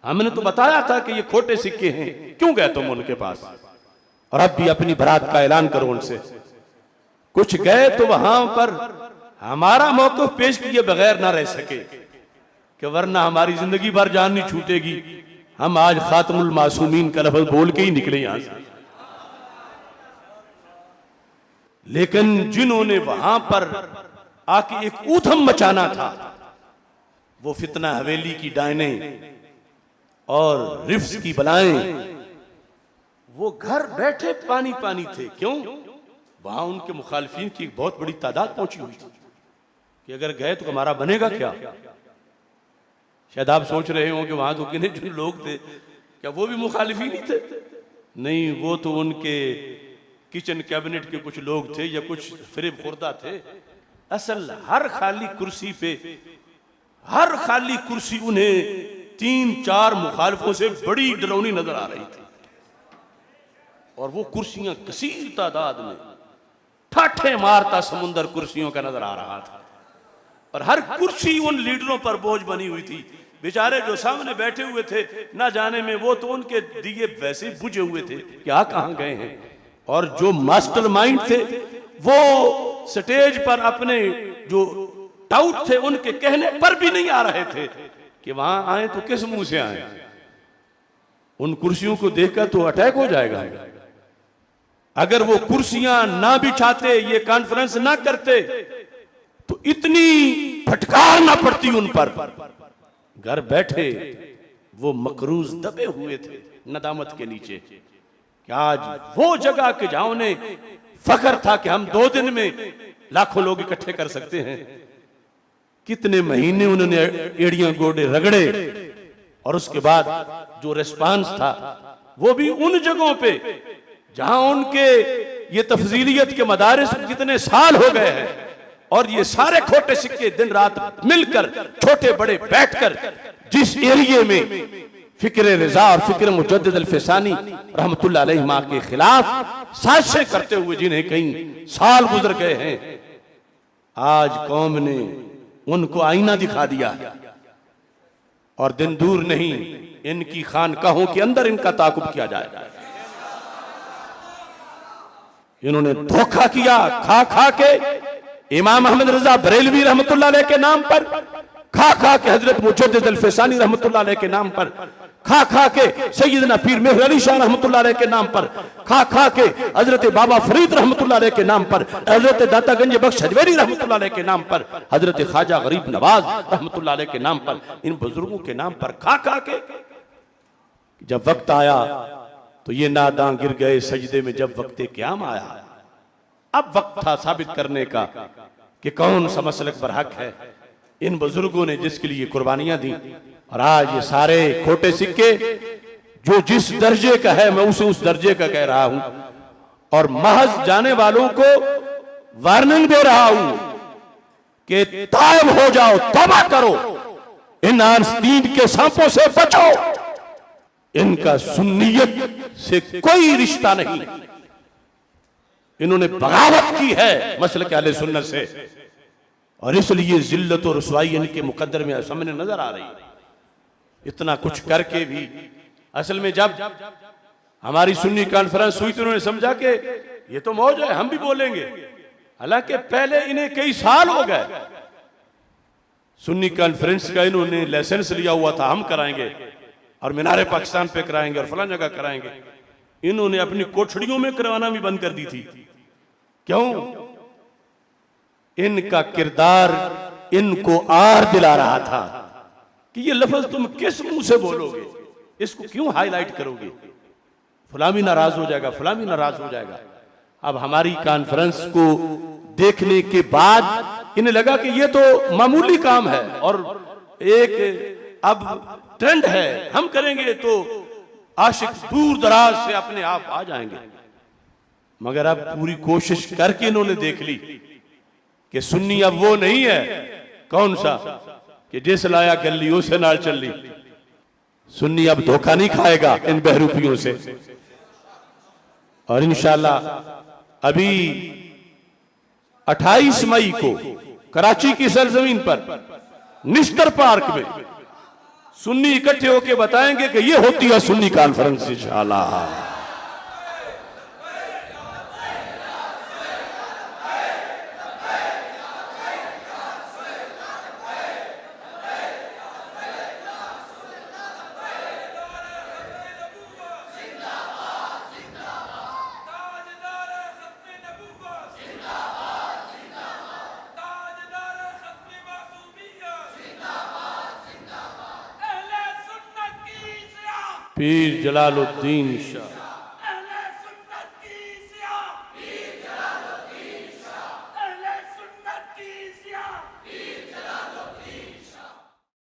हमने तो बताया था कि ये खोटे सिक्के हैं, क्यों गए तुम उनके पास? और अब भी अपनी बरात का ऐलान करो उनसे। कुछ गए तो वहां पर हमारा मौक़िफ़ पेश किए बगैर ना रह सके कि वरना हमारी जिंदगी भर जान नहीं छूटेगी, हम आज खातमुल मासूमीन का लफ्ज़ बोल के ही निकले यहां से। लेकिन जिन्होंने वहां पर आके एक ऊधम मचाना था, वो फितना हवेली की डायने और रिफ्स की बलाएं, वो घर बैठे पानी पानी थे। क्यों? वहां उनके मुखालिफिन की बहुत बड़ी तादाद पहुंची हुई थी कि अगर गए तो हमारा बनेगा क्या। शायद आप सोच रहे हो कि वहां तो कितने जो लोग थे, क्या वो भी मुखालिफिन ही थे? नहीं, वो तो उनके किचन कैबिनेट के कुछ लोग थे या कुछ फिरेब खुर्दा थे। असल हर खाली कुर्सी पे, हर खाली कुर्सी उन्हें 3-4 मुखालिफों से बड़ी डरावनी नजर आ रही थी, और वो कुर्सियां कसीर तादाद में ठाठे मारता समुंदर कुर्सियों का नजर आ रहा था, और हर कुर्सी उन लीडरों पर बोझ बनी हुई थी। बेचारे जो सामने बैठे हुए थे, ना जाने में वो तो उनके दिए वैसे बुझे हुए थे कि आ कहां गए हैं, और जो मास्टरमाइंड थे वो स्टेज पर अपने जो टाउट थे उनके कहने पर भी नहीं आ रहे थे कि वहां आए तो किस मुंह से आए। उन कुर्सियों को देखकर तो अटैक हो जाएगा। अगर वो कुर्सियां ना बिछाते, ये कॉन्फ्रेंस ना करते, तो इतनी फटकार ना पड़ती उन पर। घर बैठे वो मकरूज दबे हुए थे नदामत के नीचे कि आज वो जगह के जहां उन्हें फख्र था कि हम 2 दिन में लाखों लोग इकट्ठे कर सकते हैं, कितने महीने उन्होंने एड़ियां गोडे रगड़े, और उसके बाद जो रिस्पांस था वो भी उन जगहों पे जहां उनके ये तफजीलियत के मदारिस कितने साल हो गए हैं, और ये सारे खोटे सिक्के दिन रात मिलकर छोटे बड़े बैठकर जिस एरिया में फिक्र रिजा और फिक्र मुजद्दिद अल-फिसानी रहमतुल्लाह अलैहिमा के खिलाफ साजिशें करते हुए जिन्हें कई साल गुजर गए हैं, आज कौम ने उनको आईना दिखा दिया, और दिन दूर नहीं इनकी खानकाहों के अंदर इनका ताकुब किया जाएगा। इन्होंने धोखा किया खा खा के इमाम अहमद रजा बरेलवी रहमतुल्लाह अलैह के नाम पर, खा खा के हजरत मुजद्दिद अल-फिसानी रहमतुल्लाह अलैह के नाम पर, खा खा के सैयदना पीर मेहर अली शाह रहमतुल्लाह अलैह के नाम पर, खा खा के हजरत बाबा फरीद रहमतुल्लाह अलैह के नाम पर, हजरत दाता गंज बख्श हजवेरी रहमतुल्लाह अलैह के नाम पर, हजरत ख्वाजा गरीब नवाज रहमतुल्लाह अलैह के नाम पर, इन बुजुर्गों के नाम पर खा खा के जब वक्त आया तो ये नादां गिर गए सजदे में। जब वक्त क़याम आया, अब वक्त था साबित करने का कि कौन सा मसलक पर हक है। इन बुजुर्गों ने जिसके लिए कुर्बानियां दी, और आज ये सारे खोटे सिक्के जो जिस दर्जे का है मैं उसे उस दर्जे का कह रहा हूं, और महज जाने वालों को वार्निंग दे रहा हूं कि तायब हो जाओ, तौबा करो, इन आस्तीन के सांपों से बचो, इनका सुन्नियत से कोई रिश्ता नहीं, इन्होंने बगावत की है मसलक अहले सुन्नत से, और इसलिए जिल्लत और रसवाई इनके मुकद्दर में सामने नजर आ रही है। इतना कुछ करके भी असल में जब हमारी सुन्नी कॉन्फ्रेंस हुई तो उन्होंने समझा कि ये तो मौज है, हम भी बोलेंगे। हालांकि पहले इन्हें कई साल हो गए सुन्नी कॉन्फ्रेंस का इन्होंने लाइसेंस लिया हुआ था, हम कराएंगे और मीनारे पाकिस्तान पे कराएंगे और फलां जगह कराएंगे। इन्होंने अपनी कोठड़ियों में करवाना भी बंद कर दी थी। क्यों? इनका किरदार इनको आर दिला रहा था कि ये लफ्ज तुम किस मुंह से बोलोगे, इसको क्यों हाईलाइट करोगे, फलां भी नाराज हो जाएगा, फलां भी नाराज हो जाएगा। अब हमारी कॉन्फ्रेंस को देखने के बाद इन्हें लगा कि ये तो मामूली काम है और एक अब ट्रेंड है, हम करेंगे तो आशिक दूर दराज से अपने आप आ जाएंगे। मगर अब पूरी कोशिश करके इन्होंने देख ली कि सुन्नी अब वो नहीं है, कौन सा कि जिस लाया गलियों से नाल चल ली। सुन्नी अब धोखा नहीं खाएगा इन बहरूपियों से। और इंशाल्लाह अभी 28 मई को कराची की सरजमीन पर निश्तर पार्क में सुन्नी इकट्ठे होकर बताएंगे कि ये होती है सुन्नी कॉन्फ्रेंस इंशाल्लाह। पीर जलालुद्दीन शाह।